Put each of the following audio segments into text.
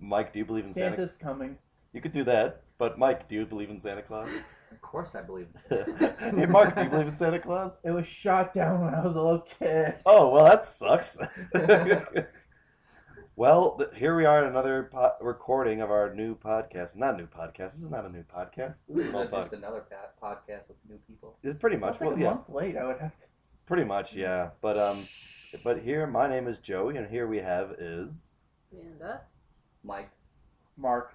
Mike, do you believe in Santa? Santa's coming. You could do that, but Mike, do you believe in Santa Claus? Of course I believe Hey, Mark, do you believe in Santa Claus? It was shot down when I was a little kid. Oh, well, that sucks. Well, here we are at another recording of our new podcast. Not new podcast. This is not a new podcast. This is Is an old it just podcast. another podcast with new people? It's pretty much. That's like Well, a yeah, month late. I would have to. pretty much, yeah. But here, my name is Joey, and here we have is. Amanda. Mike. Mark.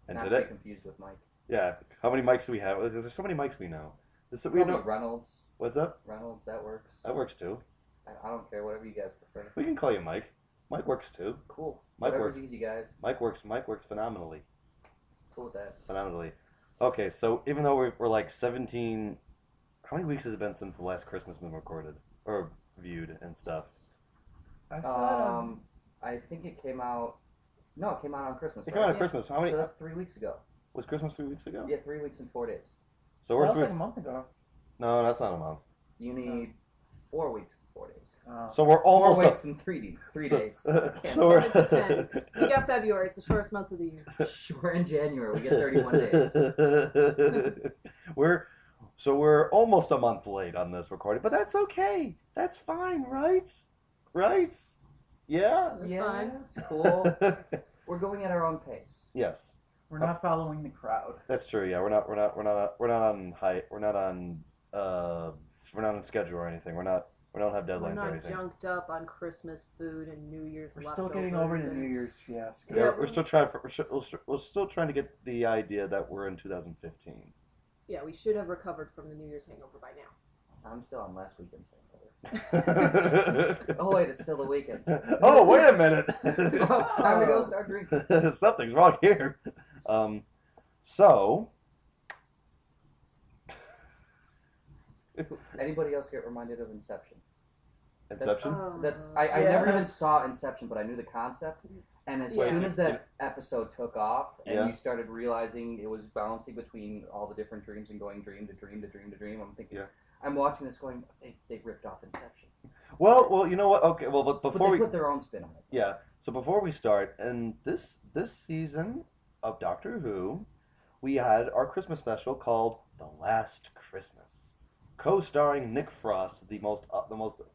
And Not to today, be confused with Mike. yeah. How many mics do we have? Because there's so many mics we know. We Call me know. Reynolds. What's up? Reynolds, that works. That works too. I don't care, whatever you guys prefer. We can call you Mike. Mike works too. Cool. Mike Whatever's works. easy, guys. Mike works phenomenally. Cool with that. Phenomenally. Okay, so even though we're like 17, how many weeks has it been since the last Christmas been recorded or viewed and stuff? I saw I think it came out. No, it came out on Christmas. It right? came out on Christmas. How many? So that's 3 weeks ago. Was Christmas 3 weeks ago? Yeah, 3 weeks and 4 days. So that we're was three. like a month ago. No, that's not a month. You need 4 weeks and 4 days. So we're almost 4 up. weeks and 3 So- days. so It depends. We got February. It's the shortest month of the year. Sure, in January we get 31 days. we're almost a month late on this recording, but that's okay. That's fine, right? Right? Yeah. That's yeah, fine. it's cool. We're going at our own pace. Yes, We're not following the crowd. that's true. Yeah, we're not on height. We're not on schedule or anything. We don't have We're deadlines or not anything. junked up on Christmas food and New Year's We're still getting over the New Year's fiasco. Yeah, Yeah, we're still trying. We're still trying to get the idea that we're in 2015. Yeah, we should have recovered from the New Year's hangover by now. I'm still on last weekend's hangover. Oh wait, it's still the weekend. Oh, wait a minute. Oh, time to go start drinking. Something's wrong here. So. Anybody else get reminded of Inception? Inception? I Yeah. never even saw Inception, but I knew the concept. And as Yeah. soon as that episode took off, and Yeah. you started realizing it was balancing between all the different dreams and going dream to dream to dream to dream, I'm thinking, Yeah. I'm watching this going, they ripped off Inception. Well, you know what? Okay, well, but But before they we, put their own spin on it. yeah. So before we start, and this season of Doctor Who, we had our Christmas special called "The Last Christmas," co-starring Nick Frost, the most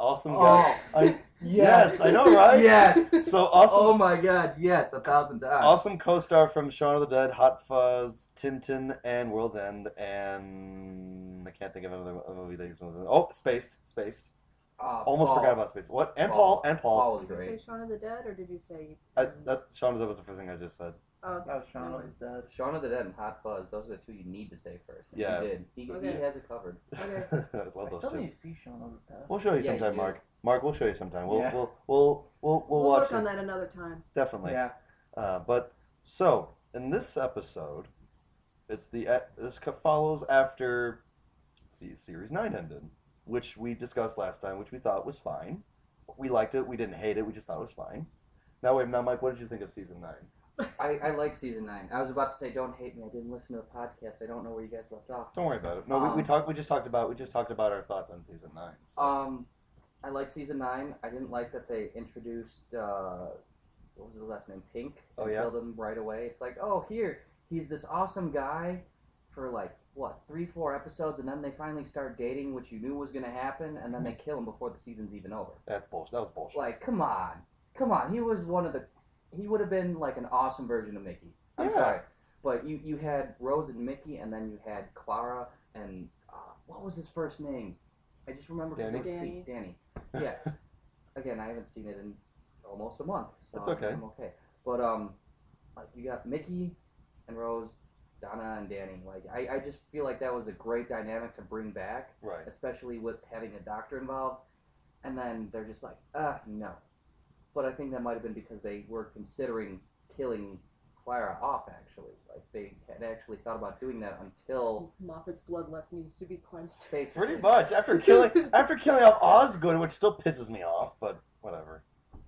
awesome guy. Yes, I know, right? Yes. So awesome. Oh my God, yes, 1,000 times. Awesome co-star from Shaun of the Dead, Hot Fuzz, Tintin, and World's End, and I can't think of another movie that he's in. Oh, Spaced. Almost Paul. forgot about Spaced. What? And Paul. Paul. Paul was Did you say great. Shaun of the Dead or did you say? That Shaun of the Dead was the first thing I just said. Oh, That was Shaun of the Dead. Shaun of the Dead and Hot Fuzz, those are the two you need to say first. And Yeah. He did. He Okay. has it covered. Okay. I I love those still two. need to see Shaun of the Dead. We'll show you Yeah, you sometime, do. Mark. Mark, we'll show you sometime. We'll Yeah. we'll We'll watch work it. on that another time. Definitely. Yeah. But so in this episode, it's follows after series 9 ended, which we discussed last time, which we thought was fine. We liked it. We didn't hate it. We just thought it was fine. Now, Mike, what did you think of season 9? I like season 9. I was about to say, don't hate me. I didn't listen to the podcast. I don't know where you guys left off. Don't worry about it. No, we just talked about our thoughts on season 9. So. I like season 9. I didn't like that they introduced what was his last name, Pink, and killed him right away. It's like, oh, here he's this awesome guy for like what 3-4 episodes, and then they finally start dating, which you knew was going to happen, and then they kill him before the season's even over. That's bullshit. That was bullshit. Like, come on. He was he would have been like an awesome version of Mickey. I'm Yeah. sorry. But you had Rose and Mickey, and then you had Clara, and what was his first name? I just remember because it was Danny. Pete. Danny. Yeah. Again, I haven't seen it in almost a month, so That's okay. I'm okay. But like you got Mickey and Rose, Donna and Danny. Like I just feel like that was a great dynamic to bring back, Right. especially with having a doctor involved. And then they're just like, no. But I think that might have been because they were considering killing Clara off, actually. Like, they had actually thought about doing that until... Moffat's bloodlust needs to be quenched. Basically. Pretty much. After killing off Osgood, which still pisses me off, but whatever.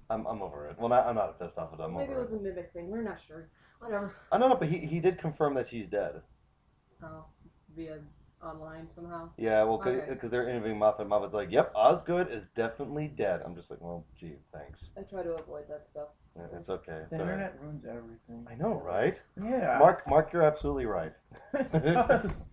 I'm over it. Well, I'm not pissed off at it. I'm Maybe it over was a mimic thing. We're not sure. Whatever. No, but he did confirm that she's dead. Oh, via online somehow. Yeah, well, Okay. because they're interviewing Moffat. Moffat's like, yep, Osgood is definitely dead. I'm just like, well, gee, thanks. I try to avoid that stuff. It's okay. It's The all right. internet ruins everything. I know, right? Yeah. Mark, you're absolutely right. It does.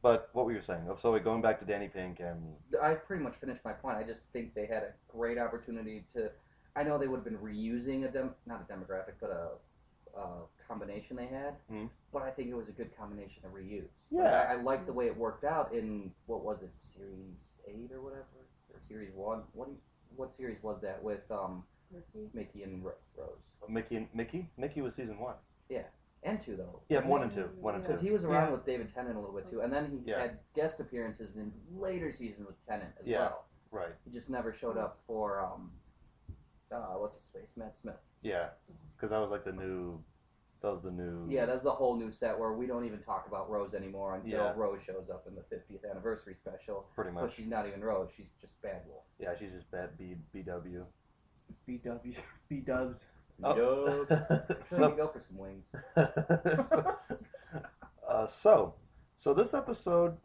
But what were you saying? Oh, so going back to Danny Pink and I pretty much finished my point. I just think they had a great opportunity to. I know they would have been reusing not a demographic, but a combination they had. Mhm. But I think it was a good combination to reuse. Yeah. Like, I like the way it worked out in what was it, Series 8 or whatever, or Series 1. What series was that with Mickey and Rose? Mickey was season 1. Yeah, and 2 though. Yeah, 1 and 2. 1 and 2. Because he was around Yeah. with David Tennant a little bit too, and then he Yeah. had guest appearances in later seasons with Tennant as Yeah. well. Right. He just never showed up for what's his face, Matt Smith. Yeah. Because that was like the new. That was the new. Yeah, that was the whole new set where we don't even talk about Rose anymore until Yeah. Rose shows up in the 50th anniversary special. Pretty But much. she's not even Rose; she's just Bad Wolf. Yeah, she's just bad BW. BW, B-dubs. Oh. So you go for some wings. So this episode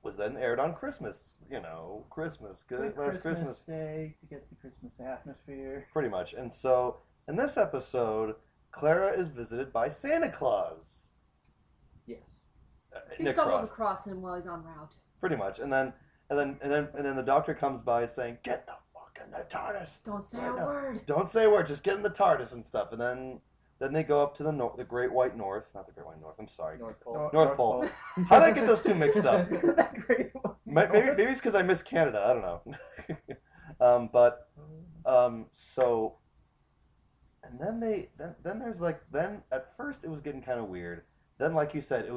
was then aired on Christmas. You know, Christmas. Good Good last Christmas. Day to get the Christmas atmosphere. Pretty much. And so in this episode, Clara is visited by Santa Claus. Yes. He Nick stumbles Frost. across him while he's en route. Pretty much. And then the doctor comes by saying, "Get the fuck in the TARDIS. Don't say Right a now. word. Don't say a word. Just get in the TARDIS and stuff." And then they go up to the Great White North. Not the Great White North. I'm sorry. North Pole. North Pole. How did I get those two mixed up? That great one. Maybe it's because I miss Canada. I don't know. So, and then there's then at first it was getting kind of weird. Then, like you said,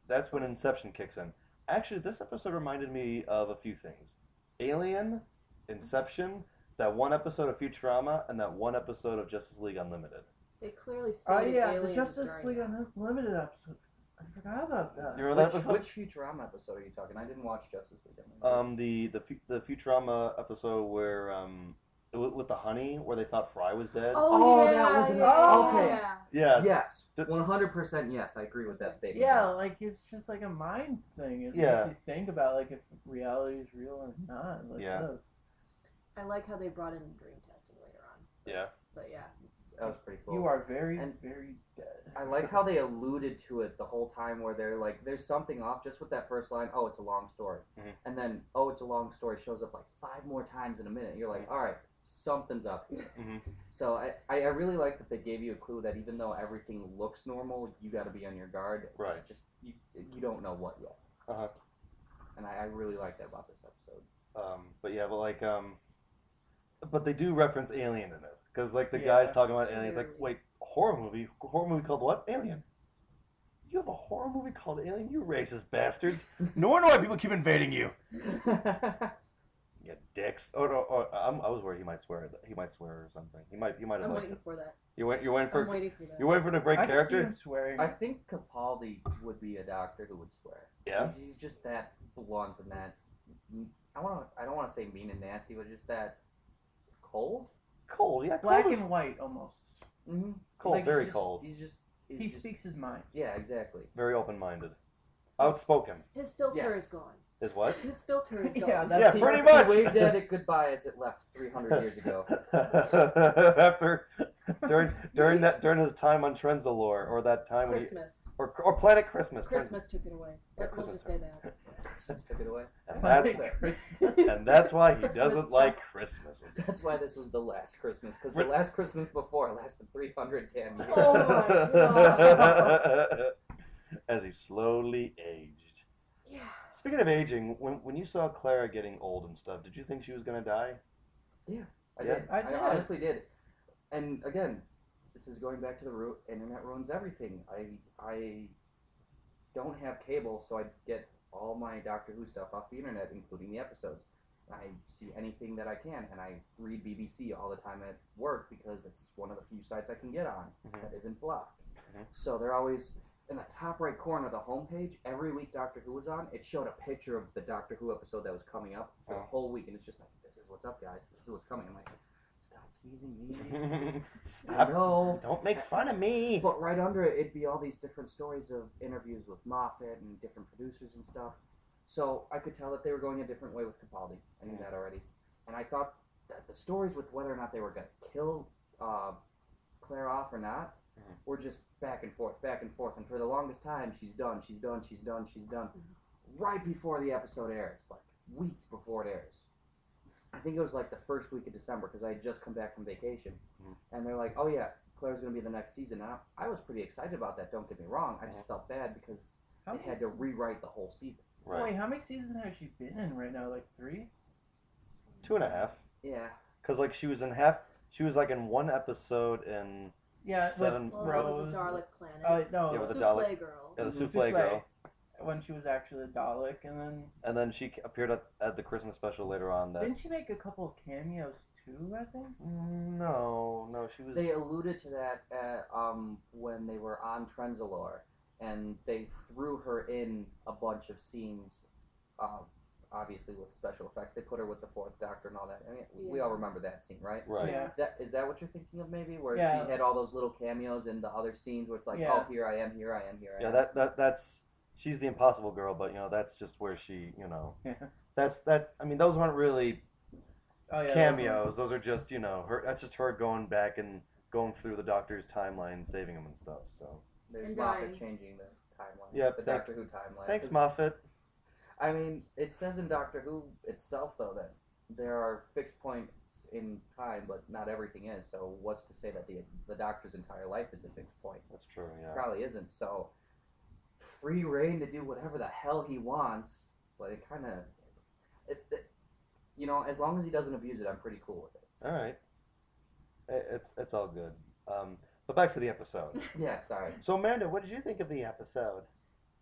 that's when Inception kicks in. Actually, this episode reminded me of a few things: Alien, Inception, that one episode of Futurama, and that one episode of Justice League Unlimited. They clearly Oh stated yeah, the aliens Justice during League that. Unlimited episode. I forgot about that. You remember that episode? Which Futurama episode are you talking? I didn't watch Justice League. Unlimited. The Futurama episode where with the honey, where they thought Fry was dead. Oh, yeah, that was okay. Yeah. Yes, D- 100% yes. I agree with that statement. Yeah, like it's just like a mind thing. It Yeah. makes you think about like if reality is real or not. Like Yeah. this. I like how they brought in dream testing later on. Yeah. But yeah. That was pretty cool. You are very, And- very dead. I like how they alluded to it the whole time where they're like, there's something off just with that first line, oh, it's a long story. Mhm. And then, oh, it's a long story shows up like 5 more times in a minute. You're like, all right, something's up here. Mhm. So I really like that they gave you a clue that even though everything looks normal, you got to be on your guard. Right. Just you don't know what yet. Uh-huh. And I really like that about this episode. But yeah, but they do reference Alien in it because like the Yeah. guy's talking about Alien. It's like, Clearly. wait, horror movie called what? Alien. You have a horror movie called Alien? You racist bastards! No wonder why people keep invading you. You dicks. Oh no! I was worried he might swear. He might swear or something. He might have I'm liked waiting it. for that. You're waiting for. I'm waiting for that. You're waiting for the break I can see character. him swearing. I think Capaldi would be a doctor who would swear. Yeah. He's just that blunt and that. I don't want to say mean and nasty, but just that cold. Cold. Yeah. Black Cold. and white almost. Mm-hmm. Cold. Very cold. He's just. He speaks his mind. Yeah, exactly. Very open-minded. Outspoken. His filter Yes. is gone. Is what? His filter is gone. Yeah, that's Yeah, He- pretty he much. waved at it goodbye as it left 300 years ago. After during his time on Trenzalore, or that time when Christmas. or Planet Christmas. Christmas took it away. Yeah, We'll Christmas just say that. Christmas took it away. And that's Christmas. and that's why he Christmas doesn't time. like Christmas. That's why this was the last Christmas, because the last Christmas before lasted 310 years. Oh my God. As he slowly aged. Yeah. Speaking of aging, when you saw Clara getting old and stuff, did you think she was gonna die? I Yeah. did. I I did. honestly did. And again, this is going back to the internet ruins everything. I don't have cable, so I get all my Doctor Who stuff off the internet, including the episodes. I see anything that I can, and I read BBC all the time at work because it's one of the few sites I can get on Mhm. that isn't blocked. Mhm. So they're always in the top right corner of the homepage. Every week Doctor Who was on, it showed a picture of the Doctor Who episode that was coming up for the Oh. whole week, and it's just like, this is what's up, guys. This is what's coming. I'm like, stop teasing me. Stop! I know. Don't make fun of me. But right under it, it'd be all these different stories of interviews with Moffat and different producers and stuff. So I could tell that they were going a different way with Capaldi. I knew that already. And I thought the stories with whether or not they were going to kill Claire off or not were just back and forth, and for the longest time, she's done. Right before the episode airs, like weeks before it airs. I think it was like the first week of December because I had just come back from vacation, and they're like, "Oh yeah, Claire's going to be the next season." Now I was pretty excited about that. Don't get me wrong. I just felt bad because they had to rewrite the whole season. Right. Wait, how many seasons has she been in right now? Like 3? 2.5. Yeah. Because like she was in half. She was like in one episode in 7 Well, rows. it was a Dalek planet. No, Yeah, with the Souffle Dalek girl. Yeah, the souffle girl. When she was actually a Dalek, and then she appeared at the Christmas special later on. Didn't she make a couple of cameos too? I think. No, she was. They alluded to that when they were on Trenzalore, and they threw her in a bunch of scenes. Obviously with special effects, they put her with the Fourth Doctor and all that. I mean, we all remember that scene, right? Right. Yeah. Is that what you're thinking of, maybe? Where she had all those little cameos in the other scenes, where it's like, oh, here I am, here I am, here I am. Yeah, that's she's the impossible girl, but that's just where she, that's. I mean, those weren't really cameos. Those are just, her. That's just her going back and going through the Doctor's timeline, saving him and stuff. So there's Moffat changing the timeline. Yeah, the Doctor Who timeline. Thanks, Moffat. I mean, it says in Doctor Who itself, though, that there are fixed points in time, but not everything is. So what's to say that the Doctor's entire life is a fixed point? That's true, yeah. Probably isn't. So free reign to do whatever the hell he wants, but it kind of... as long as he doesn't abuse it, I'm pretty cool with it. All right. It's all good. But back to the episode. Yeah, sorry. So, Amanda, what did you think of the episode?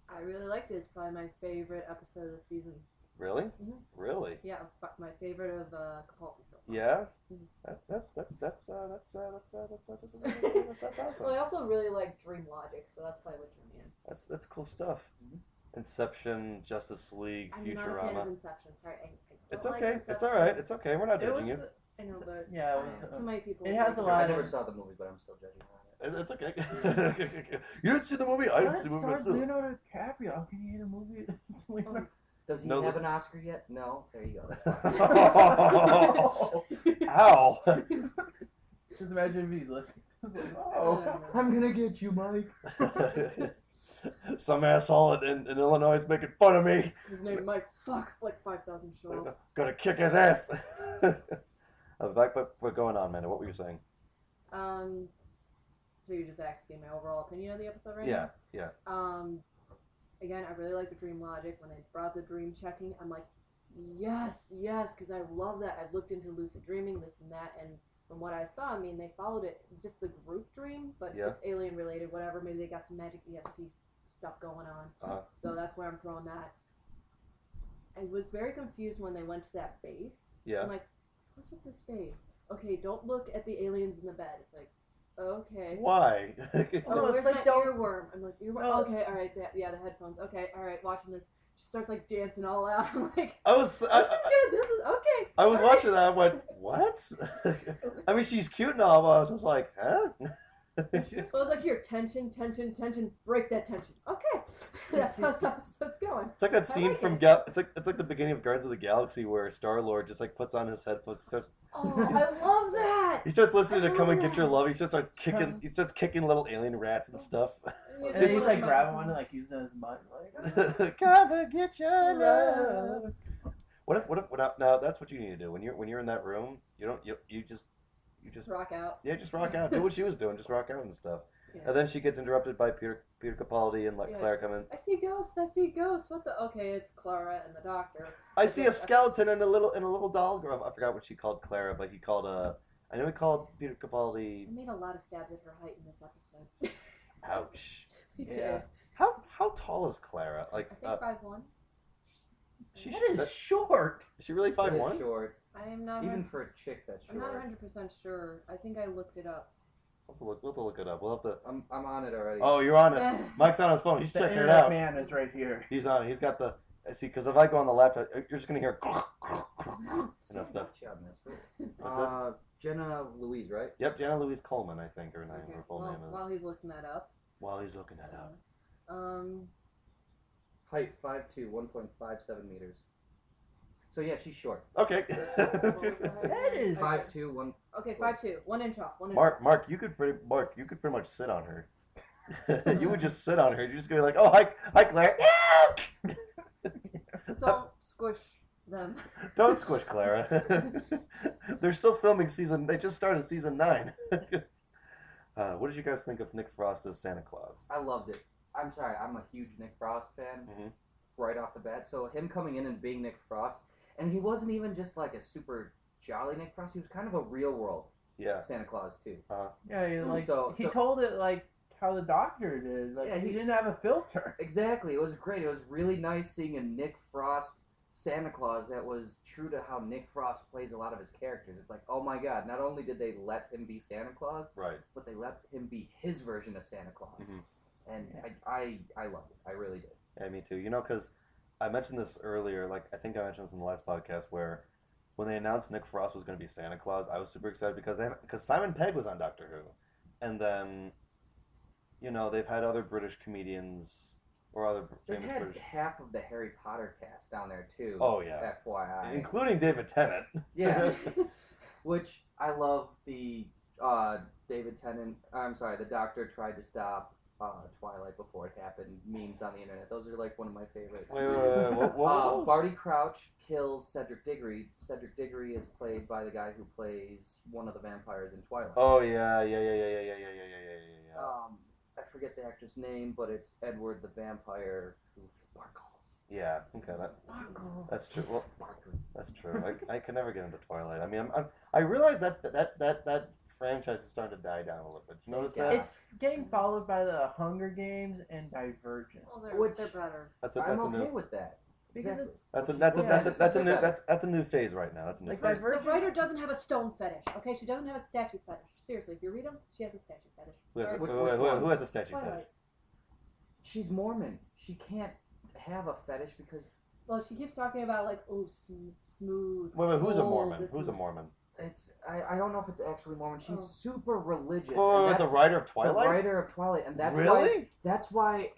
I really liked it. It's probably my favorite episode of the season. Really? Mm-hmm. Really? Yeah, my favorite of Capaldi so far. Yeah. Mm-hmm. That's awesome. Well, I also really like Dream Logic, so that's probably what drew me in. That's cool stuff. Mm-hmm. Inception, Justice League, I'm Futurama. not a fan of Inception. Sorry, I it's don't okay. like Inception. It's all right. It's okay. We're not judging you. I know, but yeah, it was, too many people. It has a lot. I never saw the movie, but I'm still judging on it. It's okay. You didn't see the movie. I didn't see the movie. It stars Leonardo DiCaprio. How can you hate a movie that's Leonardo? Does he have an Oscar yet? No. There you go. Ow. Just imagine if he's listening. Like, I'm gonna get you, Mike. Some asshole in Illinois is making fun of me. His name Mike. Fuck, like 5,000 show up. Gonna kick his ass. But going on, man. What were you saying? So you're just asking my overall opinion of the episode right now? Yeah. Again, I really like the dream logic. When they brought the dream checking, I'm like, yes, because I love that. I've looked into lucid dreaming, this and that, and from what I saw, I mean, they followed it, just the group dream, but it's alien related, whatever. Maybe they got some magic ESP stuff going on. So that's where I'm throwing that. I was very confused when they went to that base. Yeah. I'm like, what's with this base? Okay, don't look at the aliens in the bed. It's like, okay. Why? Where's my earworm? I'm like, earworm? Okay, alright, the headphones. Okay, alright, watching this. She starts like dancing all out. I'm like, this is good, this is okay. I was watching that, I went, what? I mean, she's cute and all, but I was just like, huh? So I was like, here, tension, break that tension. Okay, that's how this episode's going. It's like that scene from it's like the beginning of Guardians of the Galaxy where Star-Lord just like puts on his headphones. I love that. He starts listening to "Come and Get Your Love." He just starts kicking. He starts kicking little alien rats and stuff. And then he's like grabbing one and like using his mud, like "Come and get your love." What if now that's what you need to do when you're in that room. You just rock out. Yeah, just rock out. Do what she was doing. Just rock out and stuff. Yeah. And then she gets interrupted by Peter Capaldi and let Claire come in. I see ghosts. What the? Okay, it's Clara and the Doctor. I see a skeleton and a little doll girl. I forgot what she called Clara, but he called I know he called Peter Capaldi. I made a lot of stabs at her height in this episode. Ouch. Yeah. How tall is Clara? Like I think 5'1". That is short. Is she really 5'1"? It is short. I am not. Even for a chick, that's short. I'm not 100% sure. I think I looked it up. We'll have to look it up. We'll have to. I'm on it already. Oh, you're on it. Mike's on his phone. He's checking it out. Man is right here. He's on it. He's got the. See, because if I go on the laptop, you're just gonna hear. And that stuff. Jenna Louise, right? Yep, Jenna Louise Coleman, I think her full name is. While he's looking that up. Height 5'2", 1.57 meters. So yeah, she's short. Okay. That is 5'2", 1. Okay, 5'2", 1 inch off. 1 inch. Mark, you could pretty much sit on her. You would just sit on her. You just go like, oh hi Claire. Don't squish them. Don't squish Clara. They're still filming season. They just started season 9. What did you guys think of Nick Frost as Santa Claus? I loved it. I'm sorry, I'm a huge Nick Frost fan right off the bat. So him coming in and being Nick Frost, and he wasn't even just like a super jolly Nick Frost. He was kind of a real world Santa Claus too. Yeah, he So told it like how the Doctor did. Like Yeah, he didn't have a filter. Exactly. It was great. It was really nice seeing a Nick Frost Santa Claus that was true to how Nick Frost plays a lot of his characters. It's like, oh my god, not only did they let him be Santa Claus, Right. but they let him be his version of Santa Claus. And Yeah. I loved it. I really did. Yeah, me too. You know, because I mentioned this earlier. Like, I think I mentioned this in the last podcast where when they announced Nick Frost was going to be Santa Claus, I was super excited because Simon Pegg was on Doctor Who, and then, you know, they've had other British comedians or other They've famous had British, half of the Harry Potter cast down there too. Oh, yeah. FYI. including David Tennant. Yeah. Which I love the David Tennant. I'm sorry, the Doctor tried to stop Twilight before it happened. Memes on the internet. Those are like one of my favorite. Wait. What was Barty Crouch kills Cedric Diggory. Cedric Diggory is played by the guy who plays one of the vampires in Twilight. Oh yeah. I forget the actor's name, but it's Edward the vampire who sparkles. Yeah. Okay. That's true. Well, that's true. I can never get into Twilight. I mean, I realize that franchise is starting to die down a little bit. You notice that? It's getting followed by the Hunger Games and Divergent. Well, they're better. I'm okay with that. Exactly. That's a new phase right now. That's a new Like phase. Divergent. The writer doesn't have a stone fetish, okay? She doesn't have a statue fetish. Seriously, if you read them, she has a statue fetish. Who has a statue fetish? Twilight. She's Mormon. She can't have a fetish because Well, she keeps talking about like, smooth. Wait, who's a cold, Mormon? this Who's a and- Mormon? it's I don't know if it's actually Mormon. She's Oh. super religious. Oh, and the that's writer of the Twilight? writer of Twilight, and that's why Really?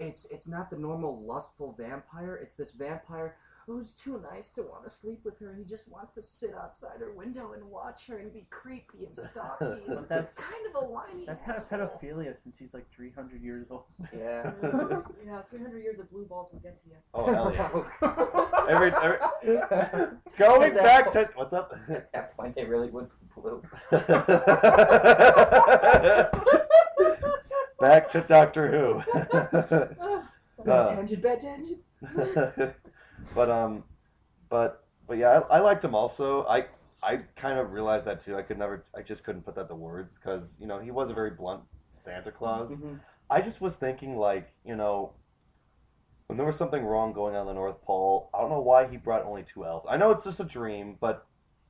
it's not the normal lustful vampire. It's this vampire who's too nice to want to sleep with her. He just wants to sit outside her window and watch her and be creepy and stalky. But that's kind of a whiny. That's kind of asshole. pedophilia since he's like 300 years old. Yeah. Yeah, 300 years of blue balls will get to you. Oh, hell yeah. Oh, Every God. going At back that to what's up? At that point, they really went blue. Back to Doctor Who. Bad tangent. but yeah, I liked him also. I kind of realized that too. I just couldn't put that to words because, you know, he was a very blunt Santa Claus. I just was thinking, like, you know, when there was something wrong going on the North Pole, I don't know why he brought only 2 elves. I know it's just a dream, but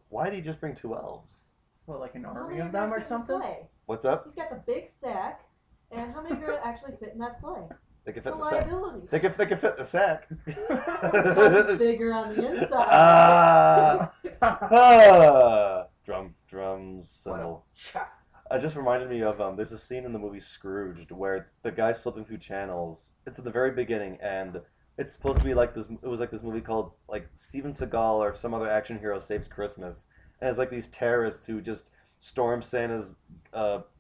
why did he just bring 2 elves? What, like an How army many of are them gonna or fit in the something? sleigh? What's up? He's got the big sack, and how many are going to actually fit in that sleigh? They can It's fit a in the sack. liability. They can fit in the sack. Because it's bigger on the inside. Drums, cymbal. It just reminded me of there's a scene in the movie Scrooged where the guy's flipping through channels. It's at the very beginning, and it's supposed to be like this. It was like this movie called like Steven Seagal or some other action hero saves Christmas, and it's like these terrorists who just storm Santa's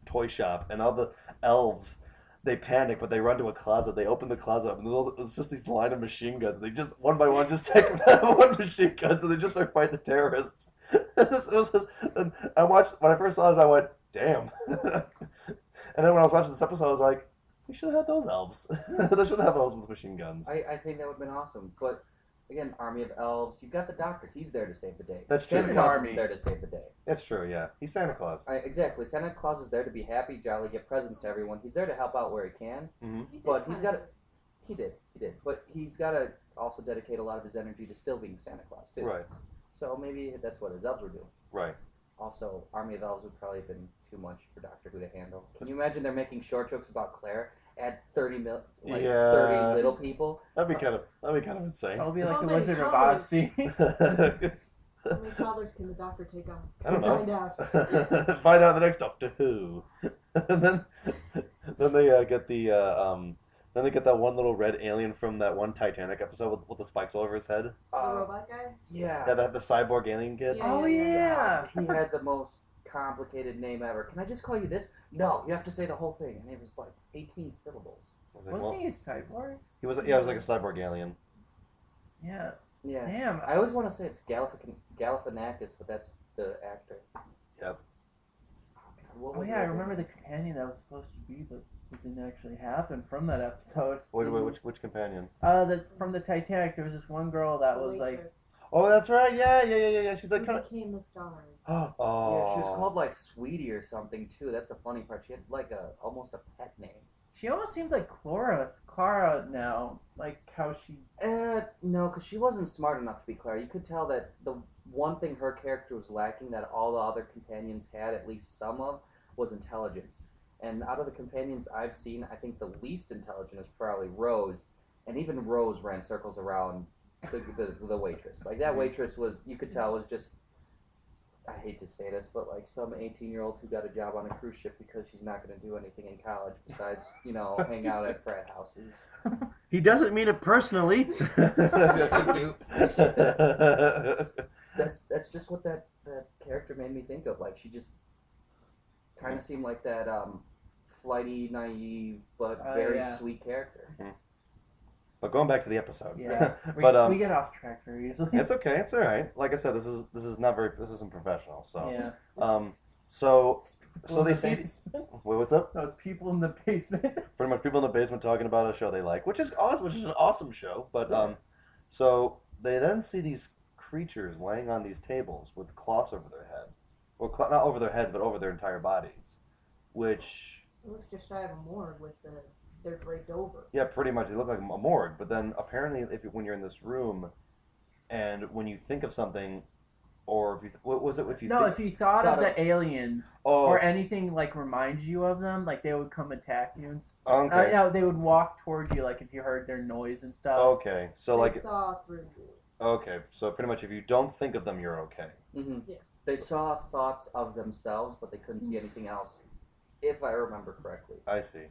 toy shop, and all the elves. They panic, but they run to a closet. They open the closet up, and it's just these line of machine guns. They just one by one just take one machine gun, so they just like fight the terrorists. And I watched when I first saw this, I went, "Damn!" And then when I was watching this episode, I was like, "We should have had those elves. They should have elves with machine guns." I think that would have been awesome, but again, army of elves. You've got the Doctor. He's there to save the day. That's true. Santa He's an Claus army. is there to save the day. That's true. Yeah, he's Santa Claus. Exactly. Santa Claus is there to be happy, jolly, get presents to everyone. He's there to help out where he can. Mm-hmm. He did But he's kinda got to. He did. But he's got to also dedicate a lot of his energy to still being Santa Claus too. Right. So maybe that's what his elves were doing. Right. Also, Army of Elves would probably have been too much for Doctor Who to handle. Can you imagine they're making short jokes about Claire? Add 30 Yeah. 30 little people. That'd be kind of insane. That'll be like How the many Wizard of colors? Oz scene. How many toddlers can the Doctor take on? I don't know. Find out. Find out in the next Doctor Who. And then they get the Then they get that one little red alien from that one Titanic episode with the spikes all over his head. The robot guy? Yeah. Yeah, the cyborg alien kid. Yeah. Oh yeah. He had the most complicated name ever. Can I just call you this? No, you have to say the whole thing. And it was like 18 syllables. I was like, Wasn't well, he a cyborg? he was. Yeah, it was like a cyborg alien. Yeah. Yeah. Damn. I always want to say it's Galifianakis, but that's the actor. Yep. What Oh was yeah, I it? remember the companion that was supposed to be, but it didn't actually happen from that episode. Wait, which companion? From the Titanic, there was this one girl that was like, Waitress. Oh, that's right. Yeah. She's like Who kind of. became the stars. Oh. Yeah, she was called like Sweetie or something too. That's the funny part. She had like almost a pet name. she almost seems like Clara now, like how she. No, because she wasn't smart enough to be Clara. You could tell that the one thing her character was lacking that all the other companions had, at least some of, was intelligence. And out of the companions I've seen, I think the least intelligent is probably Rose. And even Rose ran circles around the waitress. Like, that waitress was, you could tell, was just, I hate to say this, but like some 18-year-old who got a job on a cruise ship because she's not going to do anything in college besides, hang out at frat houses. He doesn't mean it personally. Thank you. That's just what that character made me think of. Like, she just kind of seemed like that flighty, naive, but very sweet character. But going back to the episode. Yeah, we get off track very easily. It's okay. It's all right. Like I said, this isn't professional. So Yeah. So they see. Wait, what's up? Those people in the basement. Pretty much people in the basement talking about a show they like, which is awesome, which is an awesome show. But so they then see these creatures laying on these tables with cloths over their head, or not over their heads, but over their entire bodies, which It looks just shy of a morgue with they're draped over. yeah, pretty much they look like a morgue. But then apparently, when you're in this room, and when you think of something, or if you what was it if you No, think, if you thought of the aliens oh or anything like reminds you of them, like they would come attack you. And okay they would walk towards you, like if you heard their noise and stuff. okay so They like saw through you. okay so pretty much if you don't think of them, you're okay. Mm-hmm. Yeah. They saw thoughts of themselves, but they couldn't see anything else, if I remember correctly. I see.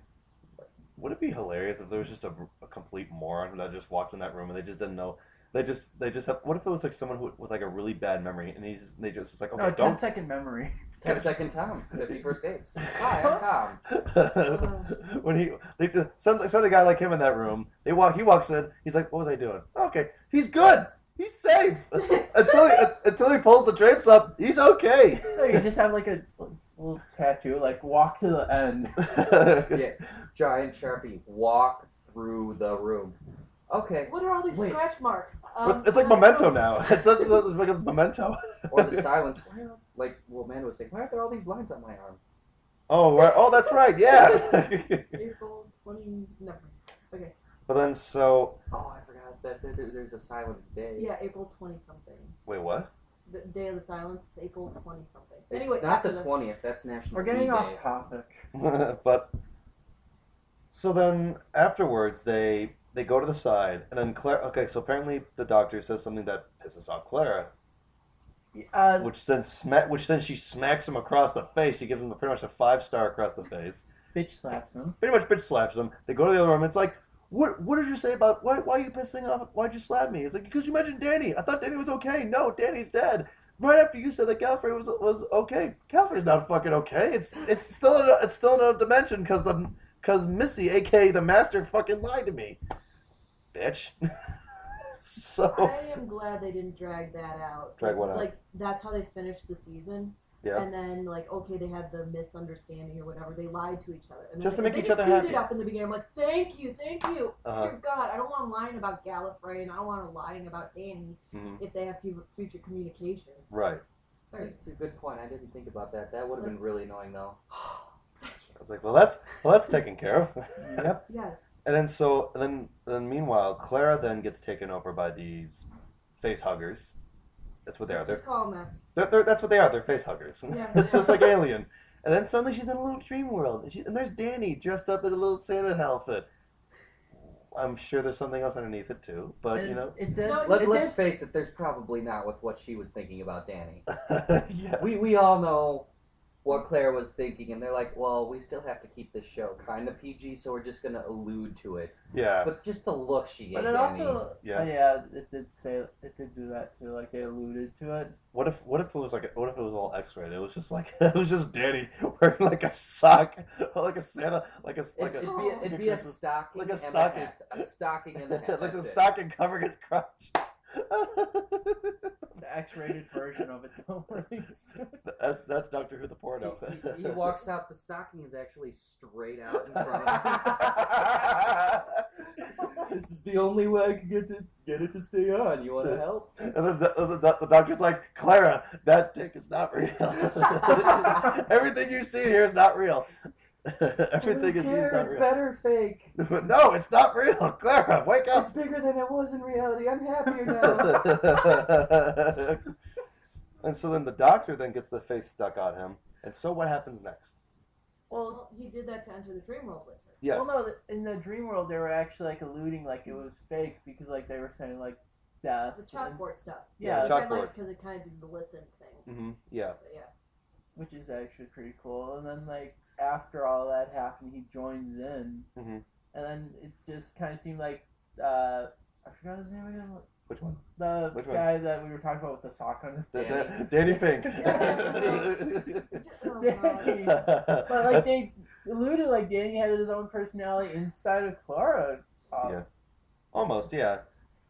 Would it be hilarious if there was just a complete moron that just walked in that room and they just didn't know? They just have. What if it was like someone with like a really bad memory and they just like, okay, No, don't. 10-second memory. 10-second Tom, 50 First Dates. Hi, I'm Tom. When they just send a guy like him in that room, he walks in, he's like, what was I doing? Okay, he's good, he's safe until he pulls the drapes up, he's okay. So you just have like a little tattoo, like walk to the end. Yeah, giant Sharpie, walk through the room. Okay. What are all these Wait. stretch marks? It's like Memento now. It becomes Memento. Or the silence. Like Amanda was saying, why are there all these lines on my arm? Oh, right. Oh, that's right. Yeah. April 20. No. Okay. But then Oh, I forgot that there's a silence day. Yeah, April 20 something. wait, what? The Day of the Silence is April 20 something. It's Anyway, not after the this- 20th. That's National We're getting Bee off Day. topic. But so then afterwards they go to the side and then Clara. Okay, so apparently the doctor says something that pisses off Clara, which then she smacks him across the face. She gives him pretty much a 5-star across the face. Bitch slaps him. Pretty much bitch slaps him. They go to the other room. It's like, what did you say about why are you pissing off? Why'd you slap me? It's like, because you mentioned Danny. I thought Danny was okay. No, Danny's dead. Right after you said that Gallifrey was okay. Gallifrey's not fucking okay. It's still in a dimension because Missy, aka the Master, fucking lied to me, bitch. So I am glad they didn't drag that out. Drag what out? Like, that's how they finished the season. yeah. And then, like, okay, they had the misunderstanding or whatever. They lied to each other. And Just to then, make they each other just cleared happy. it up in the beginning. I'm like, thank you. Uh-huh. Dear God, I don't want them lying about Gallifrey, and I don't want them lying about Danny Mhm. if they have future communications. Right. Sorry. That's a good point. I didn't think about that. That would have been really annoying, though. I was like, well, that's taken care of. Yep. Yes. And then meanwhile, Clara then gets taken over by these face huggers. That's what they are. Just call them That's what they are. They're face huggers. Yeah. It's just like Alien. And then suddenly she's in a little dream world. And there's Danny dressed up in a little Santa outfit. I'm sure there's something else underneath it too. But, And you know. it did. No, Let's face it, there's probably not with what she was thinking about Danny. Yeah. We all know what Claire was thinking, and they're like, well, we still have to keep this show kind of PG, so we're just gonna allude to it. Yeah. But just the look she gave But it Danny. also, Yeah. it did do that too. Like they alluded to it. What if it was all X-rated? It was just like it was just Danny wearing like a sock, or like a Santa, It'd be a stocking like a and stocking. a hat. A stocking and a hat. like the That's it. stocking covering his crotch. The X-rated version of it. Don't release. That's Doctor Who the porno. He walks out. The stocking is actually straight out in front of him. This is the only way I can get it to stay on. You want to help? And then the doctor's like, Clara, that dick is not real. Everything you see here is not real. Everything is not It's real. better fake. No, it's not real. Clara, wake It's up. bigger than it was in reality. I'm happier now. And so then the doctor then gets the face stuck on him. And so what happens next? Well, He did that to enter the dream world with her. Yes. well, no. In the dream world, they were actually like alluding like it was fake because like they were saying like death. The chalkboard stuff. Yeah, Which I chalkboard. liked because it kind of did the listen thing. Mm-hmm. Yeah. But yeah. which is actually pretty cool. And then like after all that happened, he joins in, Mm-hmm. and then it just kind of seemed like I forgot his name again. Which one? The Which one? guy that we were talking about with the sock on his Danny Pink. Oh, Danny. God. But like they alluded like Danny had his own personality inside of Clara. Yeah. Almost, yeah.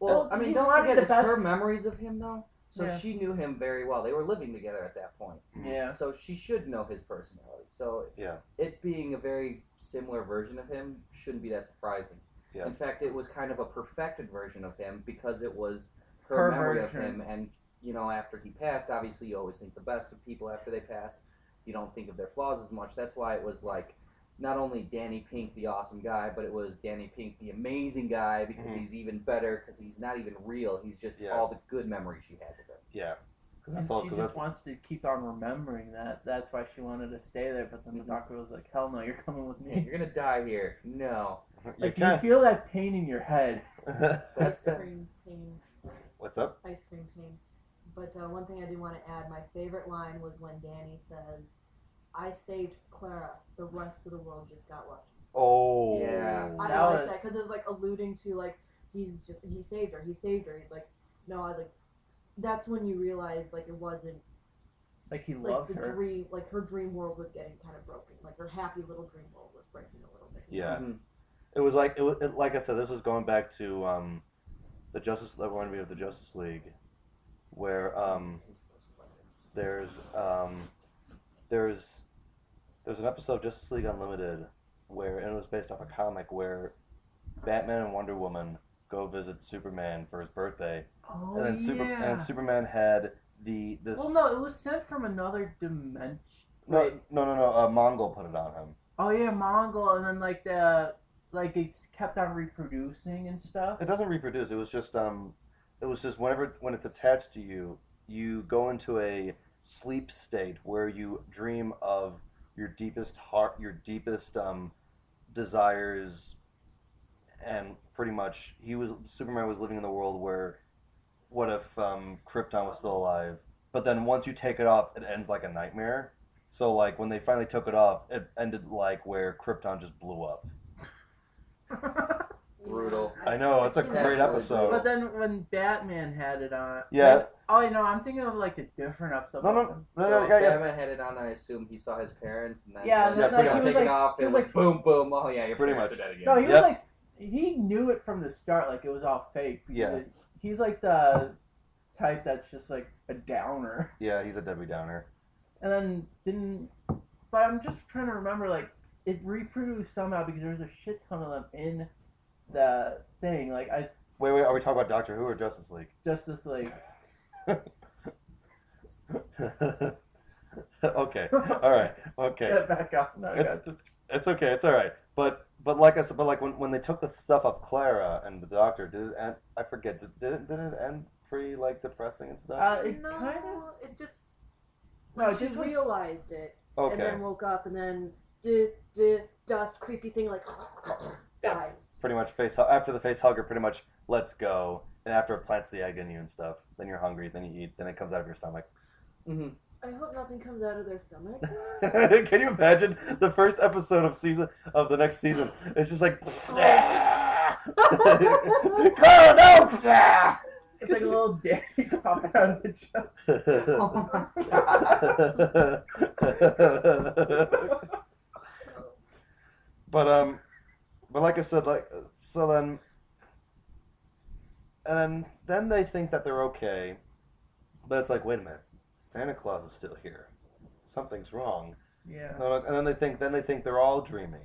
Well, Well, I mean, he don't wanted forget the it's best- her memories of him though. So Yeah. she knew him very well. They were living together at that point. Yeah. So she should know his personality. So Yeah. it being a very similar version of him shouldn't be that surprising. Yeah. In fact, it was kind of a perfected version of him because it was her, Her memory version. of him. And, you know, after he passed, obviously you always think the best of people after they pass. You don't think of their flaws as much. That's why it was like not only Danny Pink, the awesome guy, but it was Danny Pink, the amazing guy, because Mhm. he's even better because he's not even real. He's just Yeah. all the good memories she has of him. Yeah. Because And that's all. she Cause just that's, wants to keep on remembering that. That's why she wanted to stay there. But then the Mhm. doctor was like, "Hell no, you're coming with Yeah, me." you're gonna die here. No. Like, do you you feel that pain in your head? That's Ice the cream pain. What's up? Ice cream pain. But one thing I do want to add, my favorite line was when Danny says, "I saved Clara. The rest of the world just got lucky." Oh. Yeah. I That like was- that because it was like alluding to like he saved her. He saved her. He's like, no, I like. That's when you realize like it wasn't Like he like loved the her. dream. Like her dream world was getting kind of broken. Like her happy little dream world was breaking a little bit. Yeah. Mhm. It was like like I said. This was going back to the Justice. That reminded me of the Justice League, where there's an episode of Justice League Unlimited where, and it was based off a comic where Batman and Wonder Woman go visit Superman for his birthday, Oh and then yeah. Superman had this. Well, no, it was sent from another dimension. no, no. Mongol put it on him. Oh yeah, Mongol, and then like it's kept on reproducing and stuff. It doesn't reproduce. It was just whenever when it's attached to you, you go into a sleep state where you dream of your deepest heart, your deepest desires, and pretty much Superman was living in the world where what if Krypton was still alive? But then once you take it off, it ends like a nightmare. So like when they finally took it off, it ended like where Krypton just blew up. Brutal. I know, it's a I've seen great that. episode. But then when Batman had it on, Yeah. like, oh no, I'm thinking of like the different episode. No, So yeah, yeah. Batman had it on, I assume he saw his parents, and then Yeah, when and he then, like, got he was taken like- off, he it was was like- boom, boom. Oh yeah, your Pretty parents much. are dead again. No, he was Yep. like he knew it from the start, like it was all fake. because Yeah. he's like the type that's just like a downer, Yeah, he's a Debbie Downer. and then didn't. But I'm just trying to remember, like it reproduced somehow because there was a shit ton of them in the thing. Like I Wait, are we talking about Doctor Who or Justice League? Justice League. Okay, all right, okay. Get back up. No, I got this. It's okay, it's all right. But like I said, but like when they took the stuff of Clara and the Doctor, did it end? I forget. Did it end pretty like depressing and stuff? It no, kind of. it just No, like it she just was. realized it Okay. and then woke up and then dust creepy thing like dies. Pretty much after the face hugger pretty much lets go, and after it plants the egg in you and stuff, then you're hungry, then you eat, then it comes out of your stomach. Mm-hmm. I hope nothing comes out of their stomach. Can you imagine the first episode of the next season? It's just like, Clara, no! It's like a little daddy popping out of the chest. Oh my god. But like I said, so then, and then they think that they're okay, but it's like, wait a minute, Santa Claus is still here, something's wrong. Yeah. No, and then they think they're all dreaming,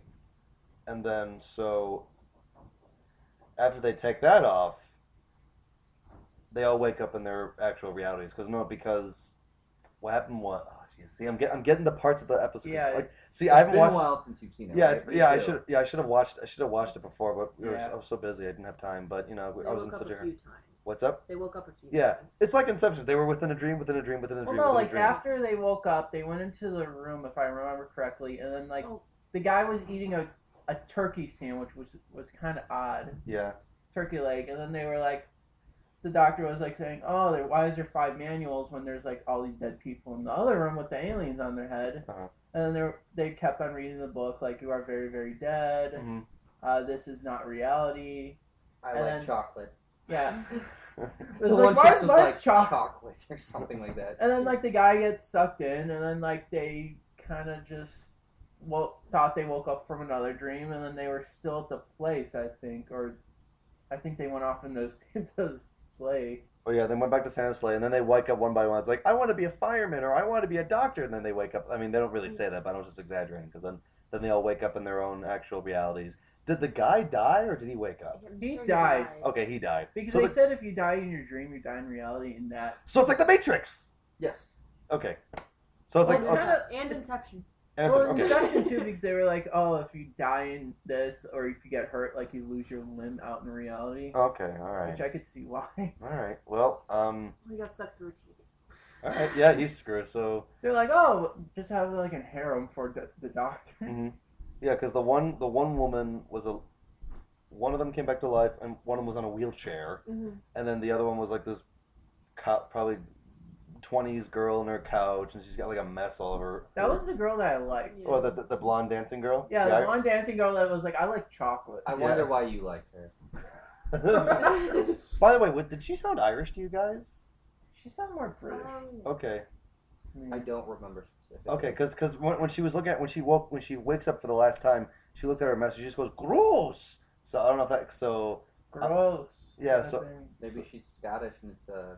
and then so after they take that off, they all wake up in their actual realities because what happened? What? Oh, geez. See, I'm getting the parts of the episode. Yeah. Like, see, I haven't It's been watched. a while since you've seen it. Yeah, right? Me I too. should have watched it before, but Yeah. I was so busy I didn't have time. But They I was in woke up such a a few hurry. times. What's up? They woke up a few Yeah, times. it's like Inception. They were within a dream, within a dream, within a dream. Well, no, within a like dream. after they woke up, they went into the room, if I remember correctly, and then like Oh. the guy was eating a turkey sandwich, which was kind of odd, Yeah, turkey leg, and then they were like, the doctor was like saying, "Oh, why is there 5 manuals when there's like all these dead people in the other room with the aliens on their head?" Uh-huh. And then they kept on reading the book, like, "You are very, very dead. Mhm. This is not reality." I And like then- chocolate. Yeah. The It's one like, why chick is was mine like chocolate? chocolate or something like that. And then like the guy gets sucked in, and then like they kind of just thought they woke up from another dream, and then they were still at the place, I think, or I think they went off into the sleigh. Oh yeah, they went back to Santa's sleigh, and then they wake up one by one. It's like, I want to be a fireman, or I want to be a doctor, and then they wake up. I mean, they don't really say that, but I was just exaggerating because then they all wake up in their own actual realities. Did the guy die, or did he wake up? I'm He sure died. Okay, he died. Because So they the- said if you die in your dream, you die in reality, and that. So it's like the Matrix. Yes. Okay. So it's Well, like it's okay. kinda- And Inception. And it's Well, like, in okay. Inception too, because they were like, "Oh, if you die in this, or if you get hurt, like you lose your limb out in reality." Okay, all right, Which I could see why. all right. Well, He got sucked through a TV. all right. Yeah, he's screwed. So They're like, "Oh, just have like a harem for the doctor." yeah, because the one woman was one of them came back to life, and one of them was on a wheelchair, Mm-hmm. and then the other one was like this, probably 20s girl on her couch, and she's got like a mess all over. That was the girl that I liked. Yeah. Oh, the blonde dancing girl. Yeah, the blonde dancing girl that was like, "I like chocolate." I wonder why you liked her. By the way, did she sound Irish to you guys? She sounded more British. Okay. I don't remember specifically. Okay, because when she was looking at when she wakes up for the last time, she looked at her message. She just goes gross. So I don't know if that Gross. yeah, That so- thing. Maybe she's Scottish and it's a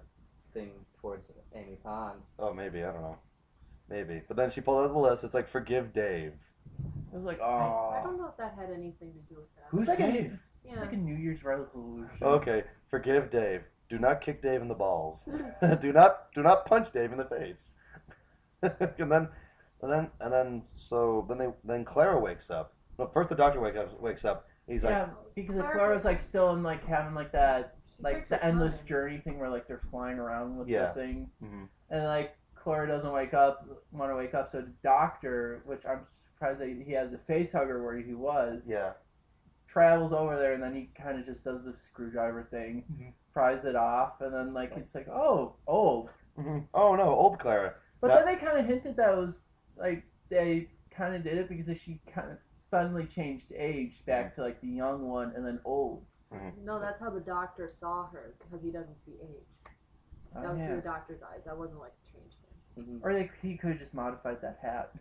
thing towards Amy Pond. oh maybe I don't know, maybe. But then she pulled out the list. It's like forgive Dave. It was like, I oh. don't know if that had anything to do with that. Who's It's like Dave? It's Yeah. like a New Year's resolution. Okay, forgive Dave. Do not kick Dave in the balls. do not punch Dave in the face. then Clara wakes up. No, first the doctor wakes up. He's like, Yeah, because Clara Clara's takes- like still in like having like that She like takes the her endless time. journey thing where like they're flying around with Yeah. the thing, mhm. and like Clara doesn't want to wake up, so the doctor, which I'm surprised that he has a face hugger where he was, yeah, travels over there, and then he kind of just does this screwdriver thing, Mhm. pries it off, and then like it's like, oh, old. Oh no, old Clara. But Yeah. then they kind of hinted that it was like they kind of did it because she kind of suddenly changed age back to like the young one and then old. No, that's how the doctor saw her because he doesn't see age. That was yeah. through the doctor's eyes. That wasn't like a change thing. Or he could have just modified that hat.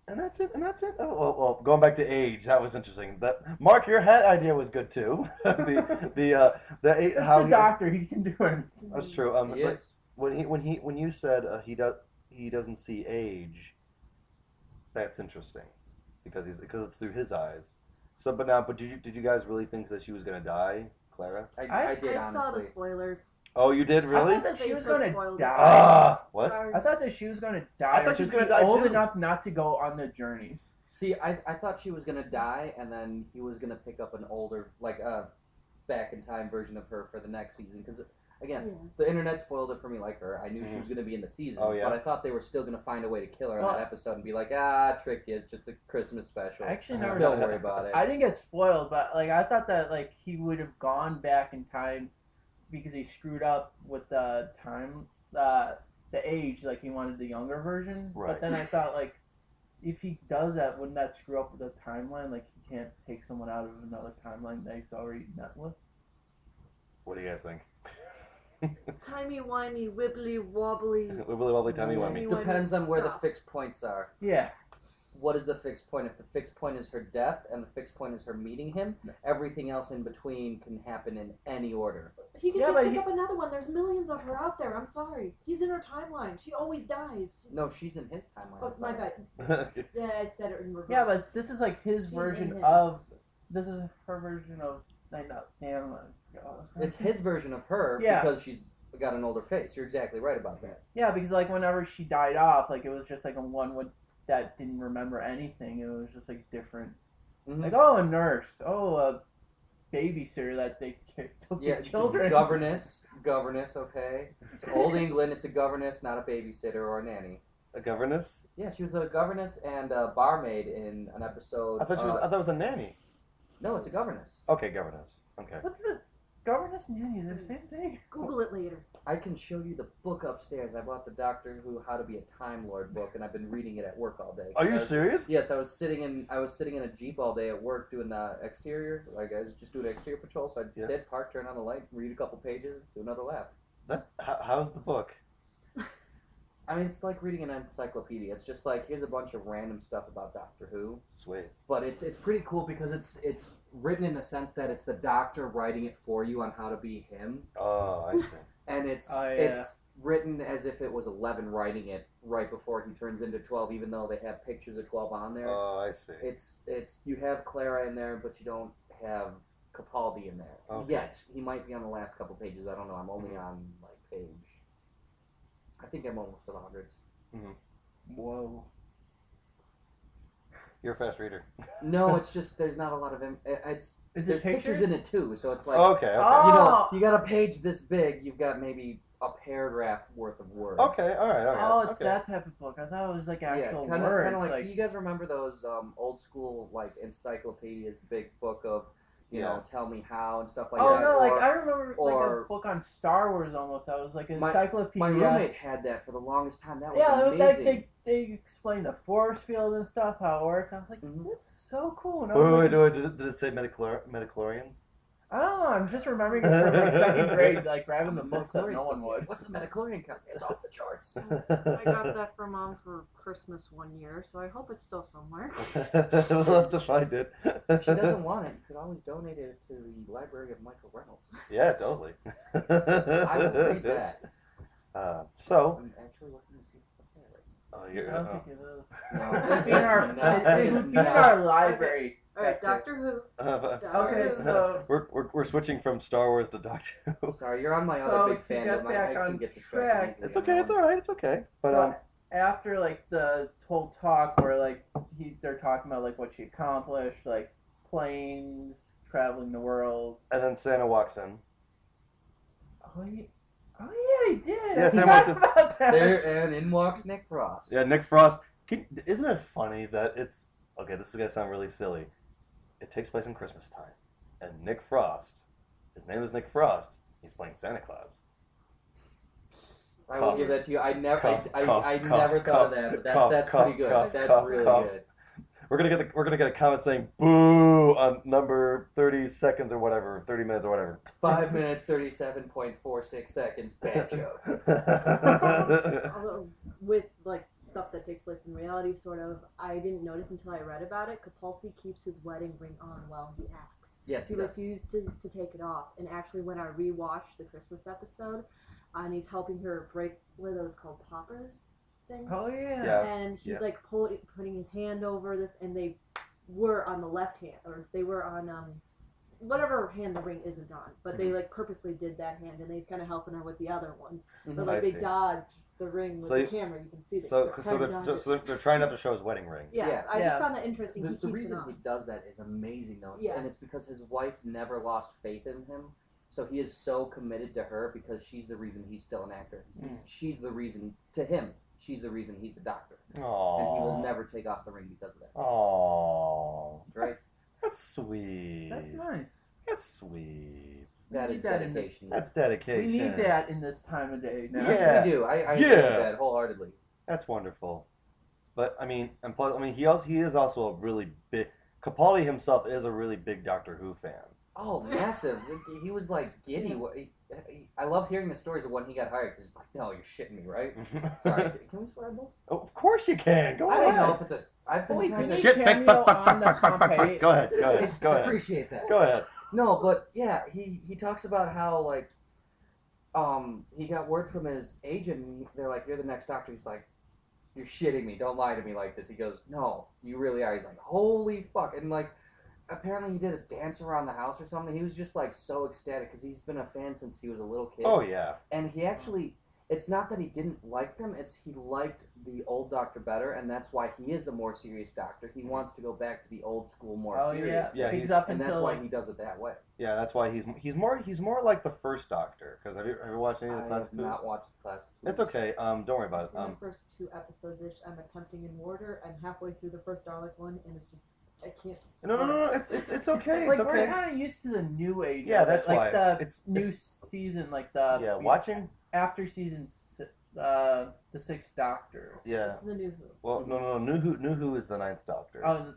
And that's it. Oh, well, going back to age, that was interesting. That Mark, your hat idea was good too. It's how the doctor. He can do anything. That's true. He like, is. when you said he doesn't see age, that's interesting because it's through his eyes. So, but did you guys really think that she was gonna die, Clara? I did I saw the honestly. spoilers. Oh, you did I really? thought that she They was said going to spoiled it. die. Ah, what? Sorry. I thought that she was going to die. I thought or she was just gonna be die, old too. enough not to go on the journeys. See, I thought she was gonna die, and then he was gonna pick up an older, like back in time version of her for the next season. Because again, Yeah. the internet spoiled it for me like her. I knew she Mhm. was gonna be in the season, Oh, yeah. but I thought they were still gonna find a way to kill her in Well- that episode and be like, tricked you. It's just a Christmas special. I actually Uh-huh. never. Don't worry about it. I didn't get spoiled, but like I thought that like he would have gone back in time because he screwed up with the time the age, like he wanted the younger version. Right. But then I thought, like, if he does that, wouldn't that screw up the timeline? Like, he can't take someone out of another timeline that he's already met with. What do you guys think? Timey-wimey, wibbly-wobbly. Wibbly-wobbly, timey-wimey. Depends on where the stuff. fixed points are. Yeah. What is the fixed point? If the fixed point is her death and the fixed point is her meeting him, everything else in between can happen in any order. He could Yeah, just but pick up another one. There's millions of her out there. I'm sorry. He's in her timeline. She always dies. No, she's in his timeline. Oh, my bad. Yeah, I said it in reverse. Yeah, but this is like his She's version in his. of. This is her version of. I know. Damn. I forgot what I was gonna It's say. his version of her Yeah. because she's got an older face. You're exactly right about that. Yeah, because like whenever she died off, like it was just like a one with that didn't remember anything. It was just like different. Mhm. Like, oh, a nurse. Oh, a babysitter that they took Yeah, the children. governess, okay. It's old England. It's a governess, not a babysitter or a nanny. A governess? Yeah, she was a governess and a barmaid in an episode. I thought it was a nanny. No, it's a governess. Okay, governess. Okay. What's the governess and nanny? They're the same thing. Google it later. I can show you the book upstairs. I bought the Doctor Who How to Be a Time Lord book, and I've been reading it at work all day. Are you serious? Yes, I was sitting in a Jeep all day at work doing the exterior. Like I was just doing exterior patrol, so I'd sit, park, turn on the light, read a couple pages, do another lap. How's the book? I mean, it's like reading an encyclopedia. It's just like here's a bunch of random stuff about Doctor Who. Sweet. But it's pretty cool because it's written in the sense that it's the Doctor writing it for you on how to be him, Oh, I see. and it's Oh, yeah. it's written as if it was 11 writing it right before he turns into 12, even though they have pictures of 12 on there. Oh, I see. It's you have Clara in there, but you don't have Capaldi in there Okay. yet. He might be on the last couple pages. I don't know. I'm only on like page. I think I'm almost to the hundreds. Whoa. You're a fast reader. No, it's just there's not a lot of it's Is there's it pictures in it too, so it's like Okay. Oh. you know you got a page this big, you've got maybe a paragraph worth of words. Okay. All right. Oh, it's okay. that type of book. I thought it was like Yeah, actual kind words. of like. Do you guys remember those old school like encyclopedias, the big book of you know, tell me how and stuff like Oh that? no, like Or- I remember like or- a book on Star Wars almost. That was like an My- encyclopedia. My roommate had that for the longest time. That was Yeah, amazing. like they explained the force field and stuff, how it worked. I was like, Mhm. this is so cool. And I was Wait, like, did it say midichlorians? I don't know. I'm just remembering it from like second grade, like grabbing the books that no one would. What's the metachlorian count? It's off the charts. I got that for Mom for Christmas one year, so I hope it's still somewhere. We'll have to find it. If she doesn't want it, you could always donate it to the Library of Michael Reynolds. Yeah, totally. I will read that. So, I'm actually looking to see if it's up there right oh, you're, I don't think it is. now. It would be in our, No, it would be in not. our library. Alright, Doctor Who. Okay, so we're switching from Star Wars to Doctor Who. Sorry, you're on my So, other big to get fandom. I back can on get track, distracted easily It's on okay. that It's one. all right. It's okay. But so after like the whole talk where like they're talking about like what she accomplished, like planes, traveling the world. and then Santa walks in. Oh yeah, he did. Yeah, I Sam forgot walks in. about that. There, and in walks Nick Frost. Yeah, Nick Frost. Isn't it funny that it's okay? This is gonna sound really silly. It takes place in Christmas time, and Nick Frost. His name is Nick Frost. He's playing Santa Claus. I will give that to you. I never, Cough, I cough, never cough, thought of that, but cough, that's cough, pretty good. cough, That's cough, really cough. good. We're gonna get a comment saying "boo" on number 30 seconds or whatever, 30 minutes or whatever. 5 minutes, 37.46 seconds. Bad joke. Although, with like stuff that takes place in reality, sort of, I didn't notice until I read about it. Capaldi keeps his wedding ring on while he acts. Yes, He he does. refused to take it off. And actually, when I rewatched the Christmas episode, and he's helping her break, what are those called, poppers things? Oh yeah. Yeah. And he's Yeah. like putting his hand over this, and they were on the left hand, or they were on whatever hand the ring isn't on, but they like purposely did that hand, and he's kind of helping her with the other one, but like I they see. dodged the ring with So the you- camera. You can see that. So, they're trying to dodge it. they're trying not to show his wedding ring. Yeah, Yeah. I just Yeah. found that interesting. The He keeps reason it he on. does that is amazing, though. Yeah. And it's because his wife never lost faith in him. So he is so committed to her because she's the reason he's still an actor. She's the reason, to him, she's the reason he's the Doctor. Aww. And he will never take off the ring because of that. Aww. Right? That's sweet. That's nice. That's sweet. That We is need that in this- dedication. That's dedication. We need that in this time of day now. Yeah. We do. I agree with that wholeheartedly. That's wonderful. But I mean, and plus, I mean, he is also a really big. Capaldi himself is a really big Doctor Who fan. Oh, massive! He was like giddy. I love hearing the stories of when he got hired because he's like, "No, you're shitting me, right?" Sorry, can we swear on this? Oh, of course you can. Go I ahead. don't know if it's a. I've been Wait, trying didn't to he Shit, cameo on the Pompeii? Go ahead. Go ahead. Go ahead. appreciate that. Go ahead. No, but yeah, he talks about how like, he got word from his agent. And they're like, "You're the next Doctor." He's like, "You're shitting me. Don't lie to me like this." He goes, "No, you really are." He's like, "Holy fuck!" And like, apparently he did a dance around the house or something. He was just like so ecstatic because he's been a fan since he was a little kid. Oh yeah. And he actually, it's not that he didn't like them, it's he liked the old Doctor better, and that's why he is a more serious Doctor. He wants to go back to the old school, more Oh serious. Yeah, he's he's- up And until that's why he does it that way. Yeah, that's why he's more like the first Doctor. Because have you ever watched any of the I classic have Who's? not watched the classic. It's okay. Don't worry about it. I've seen the first 2 episodes ish. I'm attempting in order. I'm halfway through the first Dalek one, and it's just I can't. No. It's okay. Like It's okay. we're kind of used to the new age. Yeah, of it. that's like why. the It's new season, like the yeah. Watching. after season, the 6th Doctor. Yeah. It's the new Who. Well, no. New Who is the 9th Doctor. Oh,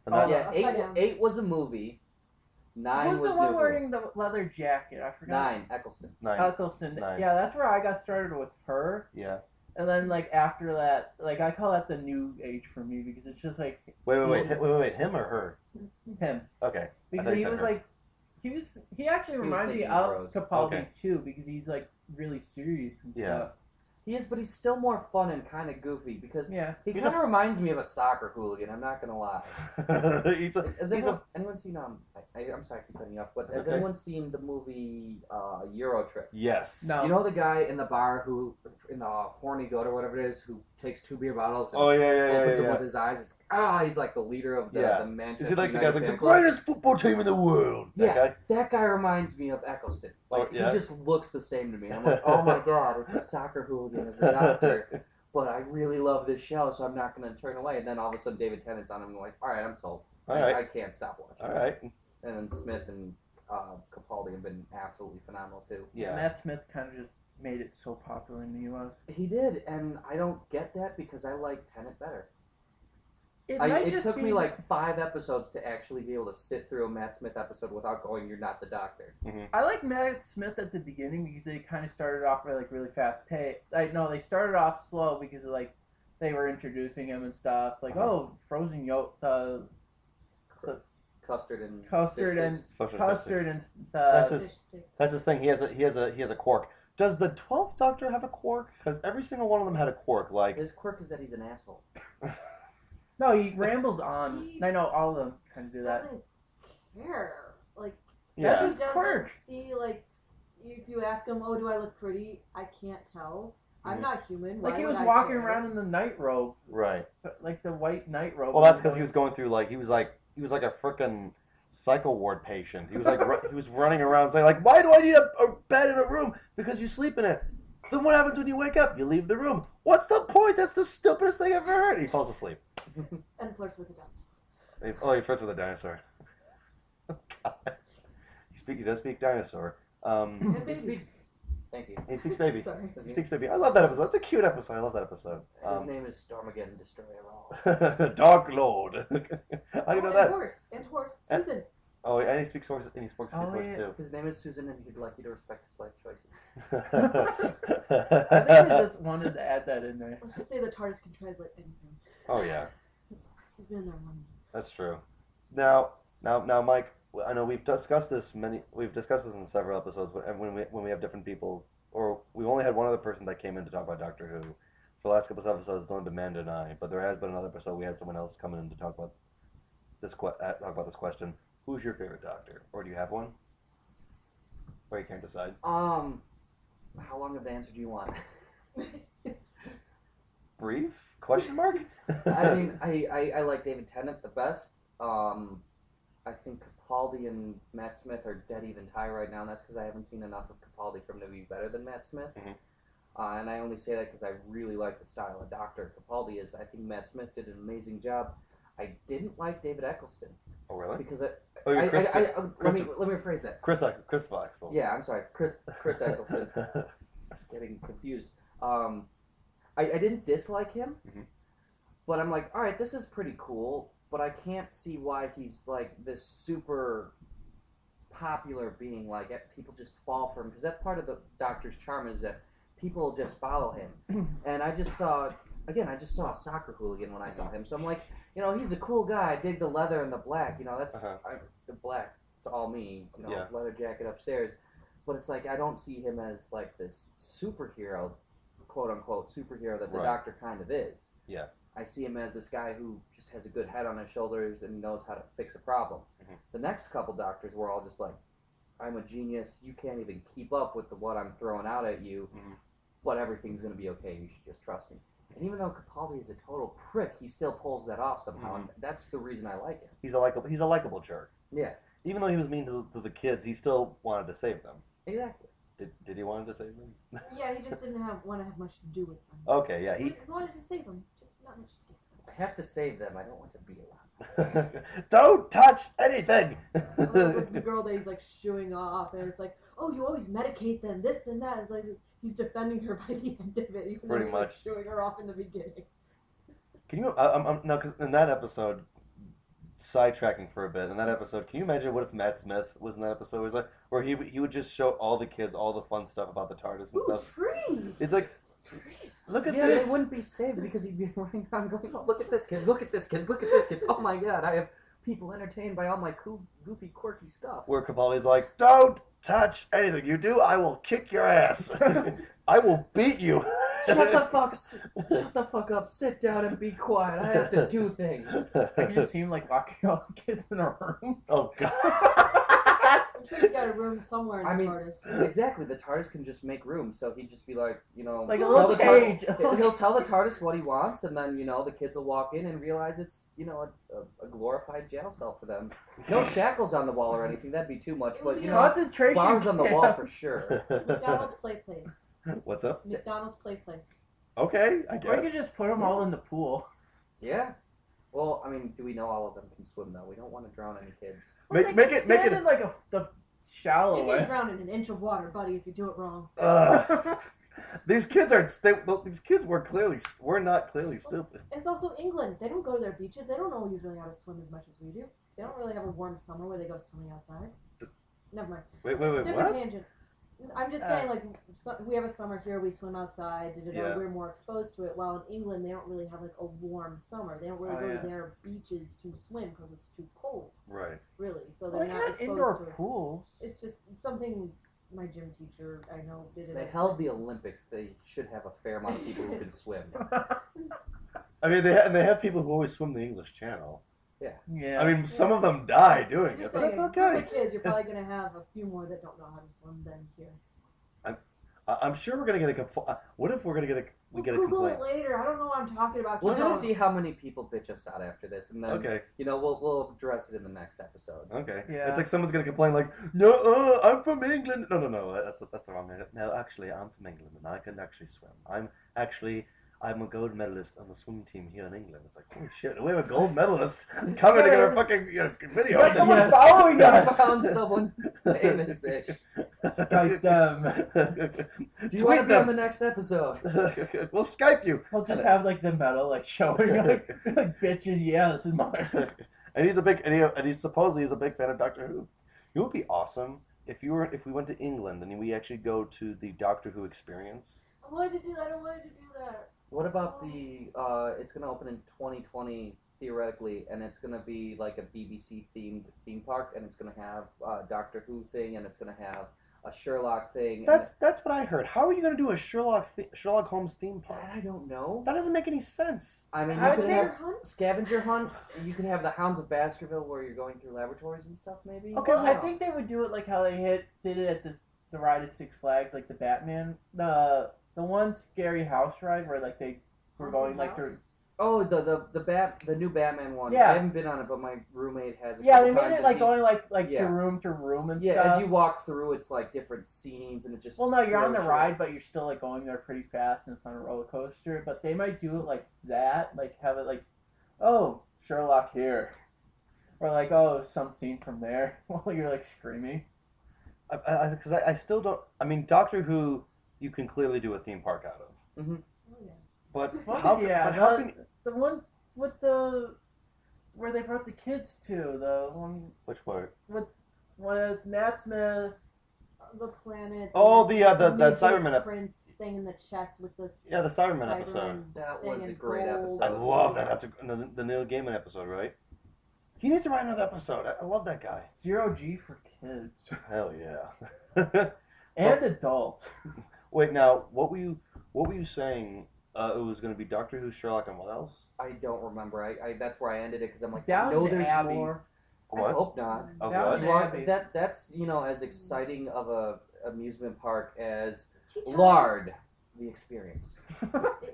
The oh, ninth- Yeah, Upside down. eight was a movie. 9 who's was the one New Who. wearing the leather jacket? I forgot. 9, Eccleston. 9. Eccleston. 9. Yeah, that's where I got started with her. Yeah. And then like after that, like I call that the new age for me because it's just like Wait. Him or her? him. Okay. I Because thought you he said was her. like he actually was reminded me thinking of Rose. Capaldi Okay. too because he's like really serious and Yeah. stuff. He is, but he's still more fun and kind of goofy because Yeah. he He's kind of reminds me of a soccer hooligan. I'm not gonna lie. he's a, Has he's anyone seen I'm sorry, I keep cutting you off, but That's has okay. anyone seen the movie Euro Trip? yes. No. You know the guy in the bar who, in the horny goat or whatever it is, who takes 2 beer bottles and Oh yeah. opens them with his eyes. He's like the leader of the, Yeah. the Manchester Is he like the United guy's like the fan club. greatest football team in the world? That Yeah. guy? That guy reminds me of Eccleston. Like Oh, yeah? he just looks the same to me. I'm like, oh my god, it's a soccer hooligan as the Doctor. But I really love this show, so I'm not going to turn away. And then all of a sudden, David Tennant's on. I'm like, all right, I'm sold. All I right. can't stop watching. All right. And then Smith and Capaldi have been absolutely phenomenal too. Yeah. Matt Smith kind of just made it so popular in the U.S. He did, and I don't get that because I like Tennant better. It It took me like 5 episodes to actually be able to sit through a Matt Smith episode without going, "You're not the Doctor." I like Matt Smith at the beginning because they kind of started off with like really fast pace. Like no, they started off slow because of, like they were introducing him and stuff. Like frozen yolk, Custard and custard fish and sticks. custard and That's his- Fish sticks. That's his thing. He has a quirk. Does the 12th Doctor have a quirk? Because every single one of them had a quirk. Like His quirk is that he's an asshole. No, he rambles on. He I know all of them kind of do that. Doesn't care. Like That's yeah. his he doesn't quirk. see like if you ask him, "Oh, do I look pretty?" I can't tell. I'm Mhm. not human. Like Why he would was I walking care? around in the night robe, Right. like the white night robe. Well, that's because he was going through like he was like a frickin' psycho ward patient. He was like he was running around saying like, "Why do I need a bed in a room? Because you sleep in it. Then what happens when you wake up? You leave the room. What's the point? That's the stupidest thing I've ever heard." He falls asleep. And flirts with a dinosaur. He flirts with a dinosaur. Oh, God. He does speak dinosaur. And He baby. speaks. Thank you. He speaks baby. Sorry. He speaks baby. I love that episode. That's a cute episode. I love that episode. His name is Stormageddon Destroyer All. Dark Lord. How do you know And that? horse. And horse. And- Susan. Oh, and he speaks horse. And he speaks Oh, horse yeah. too. His name is Susan, and he'd like you to respect his life choices. I think I just wanted to add that in there. Let's just say the TARDIS can translate anything. Oh yeah, He's been there one. that's true. Now, Mike. I know we've discussed this in several episodes, but when we have different people, or we only had one other person that came in to talk about Doctor Who. For the last couple of episodes, it's only been Amanda and I, but there has been another episode we had someone else coming in to talk about this question. Who's your favorite Doctor, or do you have one? Or you can't decide. How long of an answer do you want? Brief? Question mark? I mean, I like David Tennant the best. I think Capaldi and Matt Smith are dead even tie right now, and that's because I haven't seen enough of Capaldi for him to be better than Matt Smith. Mhm. And I only say that because I really like the style of Doctor Capaldi is. I think Matt Smith did an amazing job. I didn't like David Eccleston Oh really? because Oh, you're Chris. let me rephrase that. Chris Axel. Yeah, I'm sorry, Chris Eccleston. Getting confused. I didn't dislike him, but I'm like, all right, this is pretty cool, but I can't see why he's like this super popular being. Like people just fall for him because that's part of the Doctor's charm is that people just follow him. And I just saw a soccer hooligan when I saw him, so I'm like, he's a cool guy. I dig the leather and the black. That's the black. It's all me. Leather jacket upstairs. But it's like I don't see him as like this superhero, quote unquote superhero that the Doctor kind of is. Yeah. I see him as this guy who just has a good head on his shoulders and knows how to fix a problem. The next couple Doctors were all just like, I'm a genius. You can't even keep up with what I'm throwing out at you, but everything's going to be okay. You should just trust me. And even though Capaldi is a total prick, he still pulls that off somehow, and that's the reason I like him. He's a likable jerk. Yeah. Even though he was mean to the kids, he still wanted to save them. Exactly. Did he want to save them? Yeah, he just didn't want to have much to do with them. Okay, yeah. He wanted to save them, just not much to do with them. I have to save them. I don't want to be around. Don't touch anything! Like the girl that he's like shooing off, and it's like, oh, you always medicate them, this and that. It's like he's defending her by the end of it, even though he's like shooing her off in the beginning. Can you? No, because in that episode, sidetracking for a bit. In that episode, can you imagine what if Matt Smith was in that episode? It was like where he would just show all the kids all the fun stuff about the TARDIS and stuff. Trees. It's like, look at this. this. It wouldn't be saved because he'd be running around going, oh, look at this, kids. Look at this, kids. Look at this, kids. Oh my God, I have people entertained by all my goofy, quirky stuff. Where Capaldi's like, don't touch anything. You do, I will kick your ass. I will beat you. Shut the fuck up. Sit down and be quiet. I have to do things. I can just see him like locking all the kids in a room. Oh God. I'm sure he's got a room somewhere in the TARDIS. Exactly. The TARDIS can just make room, so he'd just be like, like a little cage. He'll tell the TARDIS what he wants, and then the kids will walk in and realize it's a glorified jail cell for them. No shackles on the wall or anything. That'd be too much. But concentration bars on the wall for sure. McDonald's play place. What's up? McDonald's play place. Okay, I guess. Or you could just put them all in the pool. Yeah. Well, I mean, do we know all of them can swim though? We don't want to drown any kids. Well, make it in like the shallow way. You can drown in an inch of water, buddy, if you do it wrong. These kids were not clearly stupid. It's also England. They don't go to their beaches. They don't know usually how to swim as much as we do. They don't really have a warm summer where they go swimming outside. Never mind. Wait, Different what? tangent. I'm just saying, like, we have a summer here, we swim outside, we're more exposed to it, while in England, they don't really have, like, a warm summer. They don't really go to their beaches to swim because it's too cold. Right. Really. So they're not exposed indoor to it. pools. It's just something my gym teacher, I know, did it. They held the Olympics. They should have a fair amount of people who can swim. I mean, they have people who always swim the English Channel. Yeah. I mean, some of them die doing it, but that's okay. With kids, you're probably going to have a few more that don't know how to swim than here. I'm sure we're going to get a complaint. What if we're going to get a Google complaint? it later. I don't know what I'm talking about. We'll just see how many people bitch us out after this, and then we'll address it in the next episode. Okay. Yeah. It's like someone's going to complain like, no, I'm from England. No, that's the wrong minute. No, actually, I'm from England, and I can actually swim. I'm a gold medalist on the swim team here in England. It's like, holy shit, we have a gold medalist coming to get our fucking video. It's like someone following us. Found someone famous-ish. Skype them. Do you want to be on the next episode? We'll Skype you. We'll just have like the medal like showing like bitches. Yeah, this is mine. And he's supposedly a big fan of Doctor Who. It would be awesome if we went to England and we actually go to the Doctor Who experience. I wanted to do that. What about it's going to open in 2020, theoretically, and it's going to be like a BBC-themed theme park, and it's going to have a Doctor Who thing, and it's going to have a Sherlock thing. That's what I heard. How are you going to do a Sherlock Holmes theme park? I don't know. That doesn't make any sense. I mean, you could have scavenger hunts. You could have the Hounds of Baskerville where you're going through laboratories and stuff, maybe. Okay, well, I think they would do it like how they did it at the ride at Six Flags, like the Batman, the one scary house ride where like they were going like through. Oh, the new Batman one. Yeah. I haven't been on it, but my roommate has. Yeah, they made it like going like to room to room and stuff. Yeah, as you walk through, it's like different scenes, and it just. Well, no, you're on the ride, but you're still like going there pretty fast, and it's on a roller coaster. But they might do it like that, like have it like, oh, Sherlock here. Or like, oh, some scene from there while you're like screaming. Because I still don't. I mean, Doctor Who, you can clearly do a theme park out of. Mm-hmm. Oh, yeah. But Fuck how? yeah, But how can? the one with the where they brought the kids to the one Which part? with Matt Smith. The planet. Oh, the that midget Cyberman prince thing in the chest with the Yeah, the Cyberman episode. That thing was a in great gold. episode. I love that. That's the Neil Gaiman episode, right? He needs to write another episode. I love that guy. 0G for kids Hell yeah. and adults. Wait, now what were you saying? It was going to be Doctor Who, Sherlock, and what else? I don't remember. I that's where I ended it because I'm like, Down I know to there's Abbey. more. I What? hope not. Oh, Down what? to Well, Abbey. that's as exciting of a amusement park as Tea time. Lard, the experience.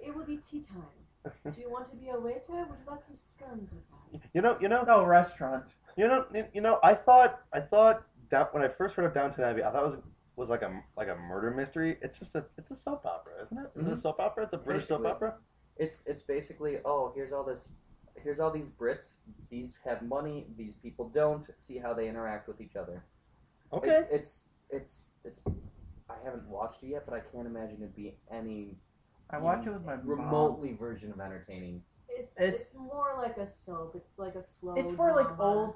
It would be tea time. Do you want to be a waiter? Would you like some scones with that? You know. No restaurant. I thought when I first heard of Downton Abbey, I thought it was like a murder mystery. It's a soap opera, isn't it? Is it a soap opera? It's a British soap Basically. opera. It's basically, oh, here's all these Brits. These have money. These people don't. See how they interact with each other. Okay. It's I haven't watched it yet, but I can't imagine it'd be any I watch it with my mom. remotely version of entertaining. It's more like a soap. It's like a slow. It's for like drama.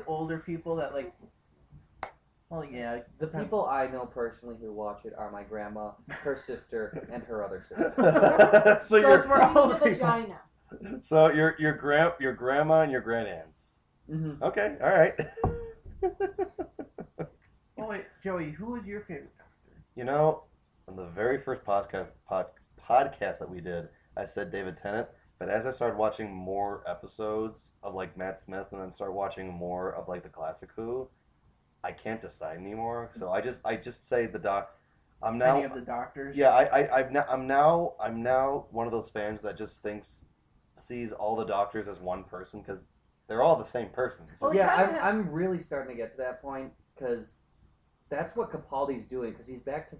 older people that like. Well, yeah. The people I know personally who watch it are my grandma, her sister, and her other sister. So So it's for You all need a people. vagina. so your grandma and your grandaunts. Mm-hmm. Okay, all right. Oh wait, Joey, who was your favorite Doctor? You know, on the very first podcast that we did, I said David Tennant. But as I started watching more episodes of like Matt Smith, and then start watching more of like the classic Who, I can't decide anymore. So I just say the doc. I'm now. Any of the Doctors? Yeah, I'm now one of those fans that just sees all the Doctors as one person because they're all the same person. It's Well, just- Yeah, kinda I'm really starting to get to that point because that's what Capaldi's doing because he's back to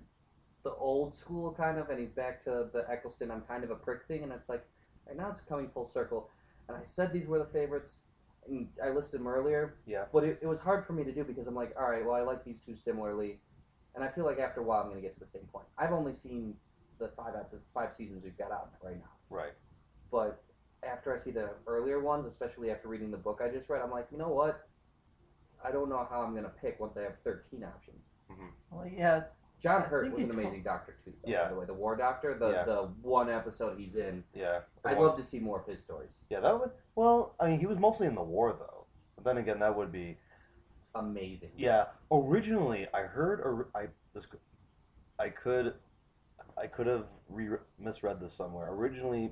the old school kind of, and he's back to the Eccleston I'm kind of a prick thing, and it's like right now it's coming full circle. And I said these were the favorites, and I listed them earlier. Yeah. But it was hard for me to do because I'm like, all right, well I like these two similarly, and I feel like after a while I'm going to get to the same point. I've only seen the five seasons we've got out right now, right. but after I see the earlier ones, especially after reading the book I just read, I'm like, you know what? I don't know how I'm going to pick once I have 13 options. Well, yeah. John I Hurt think was an you amazing doctor too, though, Yeah. by the way. The War Doctor, Yeah. the one episode he's in. Yeah. I'd love to see more of his stories. Yeah, that would. Well, I mean, he was mostly in the war though. But then again, that would be. Amazing. Yeah. Originally, I heard, I could have misread this somewhere. Originally,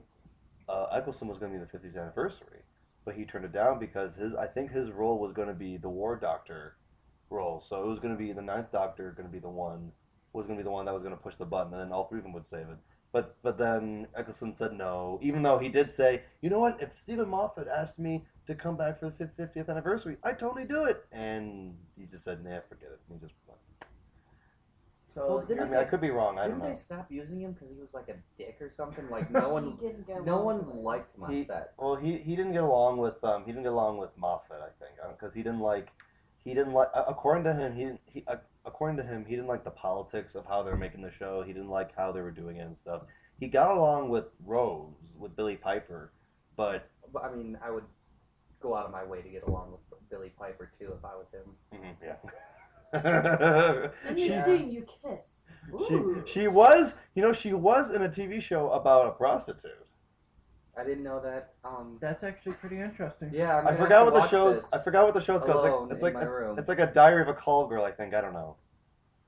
Eccleston was going to be the 50th anniversary, but he turned it down because I think his role was going to be the War Doctor role. So it was going to be the Ninth Doctor going to be the one that was going to push the button, and then all three of them would save it. But then Eccleston said no, even though he did say, you know what, if Stephen Moffat asked me to come back for the 50th anniversary, I'd totally do it. And he just said, nah, forget it. And he just went. So Well, didn't I could be wrong. I don't Didn't know. they stop using him because he was like a dick or something? Like no He one, didn't get no along one with it. liked him on set. Well, he didn't get along with Moffat, I think, because he didn't like according to him he didn't like the politics of how they were making the show. He didn't like how they were doing it and stuff. He got along with Billy Piper, but But I mean, I would go out of my way to get along with Billy Piper too if I was him. yeah. In the scene, you kiss. Ooh. she was in a TV show about a prostitute. I didn't know that. that's actually pretty interesting. Yeah, I'm I gonna forgot have what to the watch show's. this I forgot what the show's called. alone It's in like my room. it's like a Diary of a Call Girl. I think. I don't know.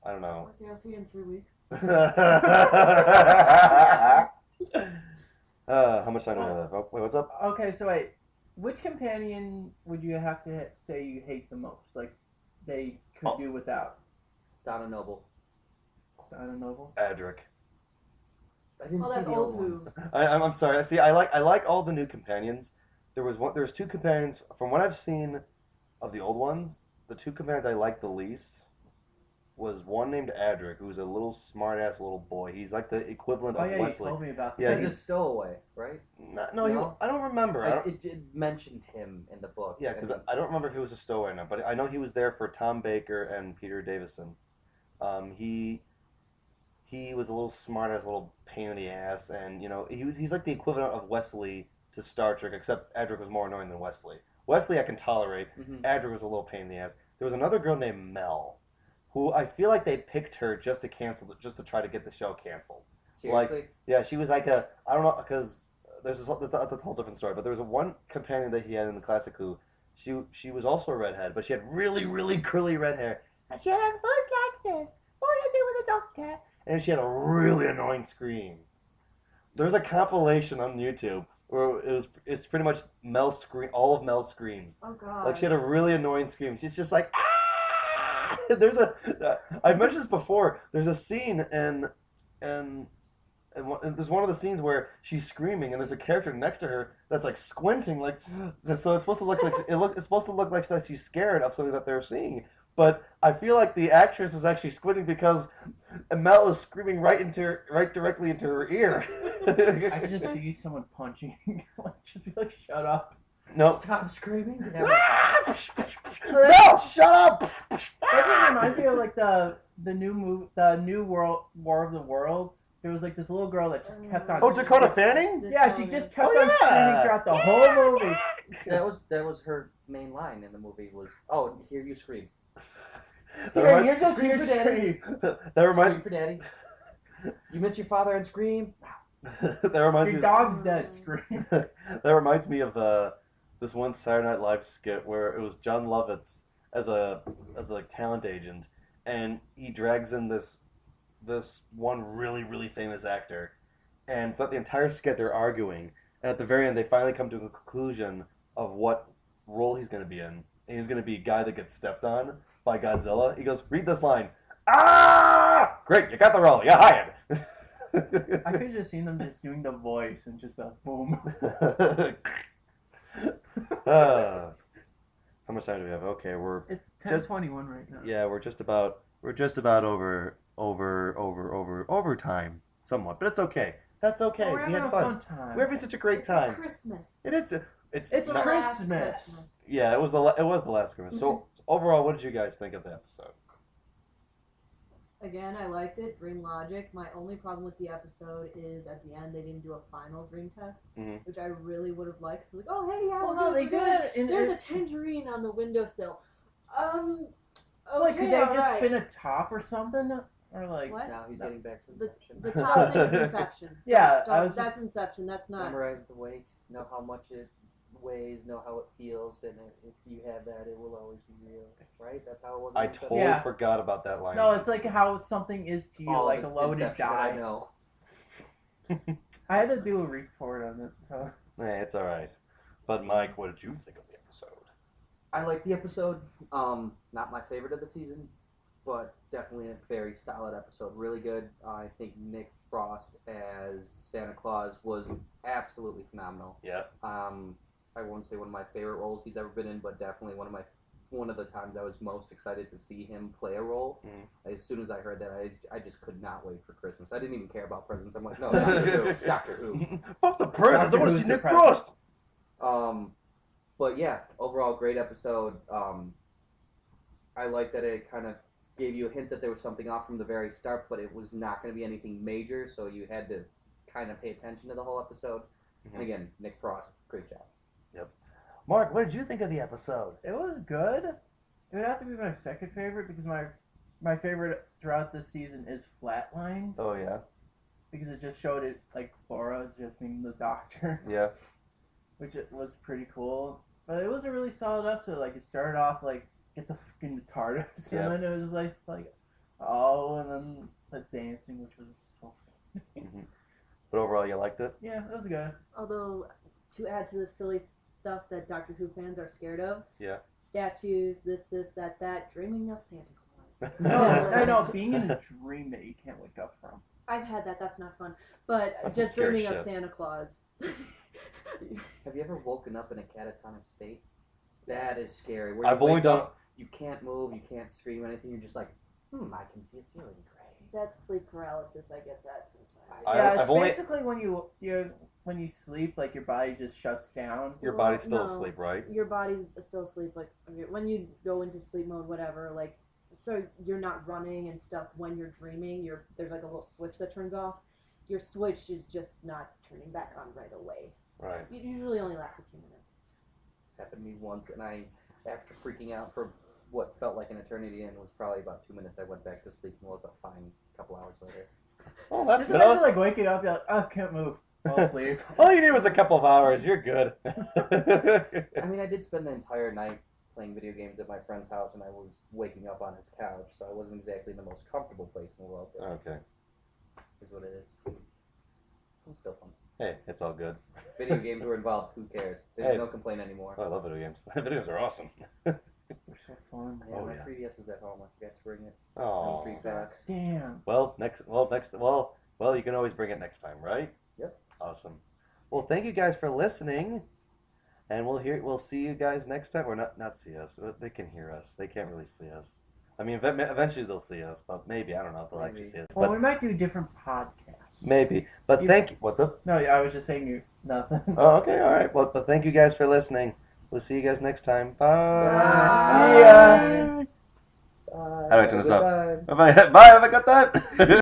Okay, I'll see you in 3 weeks. How much time do we have left? Oh, wait, what's up? Okay, so wait, which companion would you have to say you hate the most? Like they could do without. Donna Noble. Donna Noble. Adric. I didn't Oh, see that's the old old Who. ones. I'm sorry. See, I like all the new companions. There's two companions from what I've seen of the old ones. The two companions I like the least was one named Adric, who's a little smart-ass little boy. He's like the equivalent of yeah, Wesley. You told me about that. Yeah, he's a stowaway, right? No, I don't remember. It mentioned him in the book. Yeah, because I don't remember if he was a stowaway or not, but I know he was there for Tom Baker and Peter Davison. He was a little smart-ass little pain in the ass, and he's like the equivalent of Wesley to Star Trek, except Adric was more annoying than Wesley. Wesley I can tolerate. Adric was a little pain in the ass. There was another girl named Mel, who I feel like they picked her just to try to get the show canceled. Seriously? Like, yeah, she was like I don't know, because that's a whole different story. But there was one companion that he had in the classic who, she was also a redhead, but she had really, really curly red hair, and she had a voice like this. What do you do with a doctor? And she had a really annoying scream. There's a compilation on YouTube where it's pretty much all of Mel's screams. Oh god. Like, she had a really annoying scream. She's just like, ah! I've mentioned this before. There's a scene and there's one of the scenes where she's screaming and there's a character next to her that's like squinting, like, so it's supposed to look like it's supposed to look like that she's scared of something that they're seeing. But I feel like the actress is actually squinting because Mel is screaming right directly into her ear. I could just see someone punching. Just be like, shut up. No. Stop screaming. Mel, shut up! That just reminds me of like the new War of the Worlds. There was like this little girl that just kept on. Oh, Dakota Fanning? Yeah, she just kept on screaming throughout the whole movie. That was her main line in the movie was, "Oh, hear you scream." You're just here scream. That reminds Scream for daddy. You miss your father and scream. that reminds Your me. dog's dead. Scream. That reminds me of this one Saturday Night Live skit where it was John Lovitz as a talent agent, and he drags in this one really, really famous actor, and throughout the entire skit they're arguing, and at the very end they finally come to a conclusion of what role he's going to be in. And he's going to be a guy that gets stepped on by Godzilla. He goes, read this line. Ah! Great, you got the role. You're hired. I could have just seen them just doing the voice and just like boom. How much time do we have? Okay, It's 10:21 right now. Yeah, we're just about over time somewhat, but it's okay. That's okay. We're having a fun time. We're having such a great time. It's Christmas. It is. It's not- Christmas. Yeah, it was the last Christmas. So overall, what did you guys think of the episode? Again, I liked it. Dream logic. My only problem with the episode is at the end they didn't do a final dream test, which I really would have liked. So like, oh hey, yeah, Well, no, they do it. There's a tangerine on the windowsill. Okay, Like, could they just alright. spin a top or something? Or like, What? Now he's getting back to Inception. The top thing is Inception. Yeah, That's Inception. That's not. Memorize the weight. Know how much it weighs. Know how it feels. And if you have that, it will always be real. Right? That's how it was. I totally forgot about that line. no, it's like how something is to you, like a loaded Inception die. I know. I had to do a report on it, so. Hey, it's all right. But Mike, what did you think of the episode? I like the episode. Not my favorite of the season, but definitely a very solid episode. Really good. I think Nick Frost as Santa Claus was absolutely phenomenal. Yeah. I won't say one of my favorite roles he's ever been in, but definitely one of the times I was most excited to see him play a role. As soon as I heard that, I just could not wait for Christmas. I didn't even care about presents. I'm like, no, Doctor Who. Fuck the presents. I want to see Nick Frost. But yeah, overall great episode. I like that it kind of gave you a hint that there was something off from the very start, but it was not going to be anything major, so you had to kind of pay attention to the whole episode. And again, Nick Frost, great job. Yep. Mark, what did you think of the episode? It was good. It would have to be my second favorite because my favorite throughout this season is Flatline. Oh, yeah? Because it just showed it, like, Laura just being the doctor. Yeah. Which it was pretty cool. But it was a really solid episode. Like, it started off, like, get the fucking TARDIS. Yep. And then it was like, oh, and then the dancing, which was so funny. But overall, you liked it? Yeah, it was good. Although, to add to the silly stuff that Doctor Who fans are scared of, Yeah. statues, this, that, dreaming of Santa Claus. No, I know, being in a dream that you can't wake up from. I've had that. That's not fun. But That's just some scary dreaming of shit. Santa Claus. Have you ever woken up in a catatonic state? That is scary. Where I've you only wake done... up, you can't move, you can't scream anything. You're just like, I can see a ceiling. Great. That's sleep paralysis. I get that sometimes. Yeah, it's I've only- basically when you sleep, like your body just shuts down. Your Well, body's still no. asleep, right? Your body's still asleep. Like when you go into sleep mode, whatever. Like so you're not running and stuff when you're dreaming. There's like a little switch that turns off. Your switch is just not turning back on right away. Right. It usually only lasts a few minutes. Happened to me once, and after freaking out for what felt like an eternity and was probably about 2 minutes, I went back to sleep and woke up fine a couple hours later. Oh, that's Just good. imagine like waking up, you're like, oh, can't move, fall asleep. All you need was a couple of hours. You're good. I mean, I did spend the entire night playing video games at my friend's house, and I was waking up on his couch, so I wasn't exactly in the most comfortable place in the world. But Okay. Is what it is. It was still fun. Hey, it's all good. Video games were involved. Who cares? There's Hey. no complaint anymore. Oh, I love video games. Video games are awesome. They're so fun. Yeah, Oh, my yeah. 3DS is at home. I forgot to bring it. Oh. Free pass. Damn. Well, you can always bring it next time, right? Yep. Awesome. Well, thank you guys for listening, and we'll see you guys next time. Or not see us. They can hear us. They can't really see us. I mean, eventually they'll see us, but maybe I don't know if they'll actually Maybe. see us. Well, But we might do different podcasts. maybe. But You- thank you. What's up? No, I was just saying nothing. Oh, okay, all right. Well, but thank you guys for listening. We'll see you guys next time. Bye. Bye. See ya. Bye. How do I turn this up? Goodbye. Bye. Bye. Have a good time.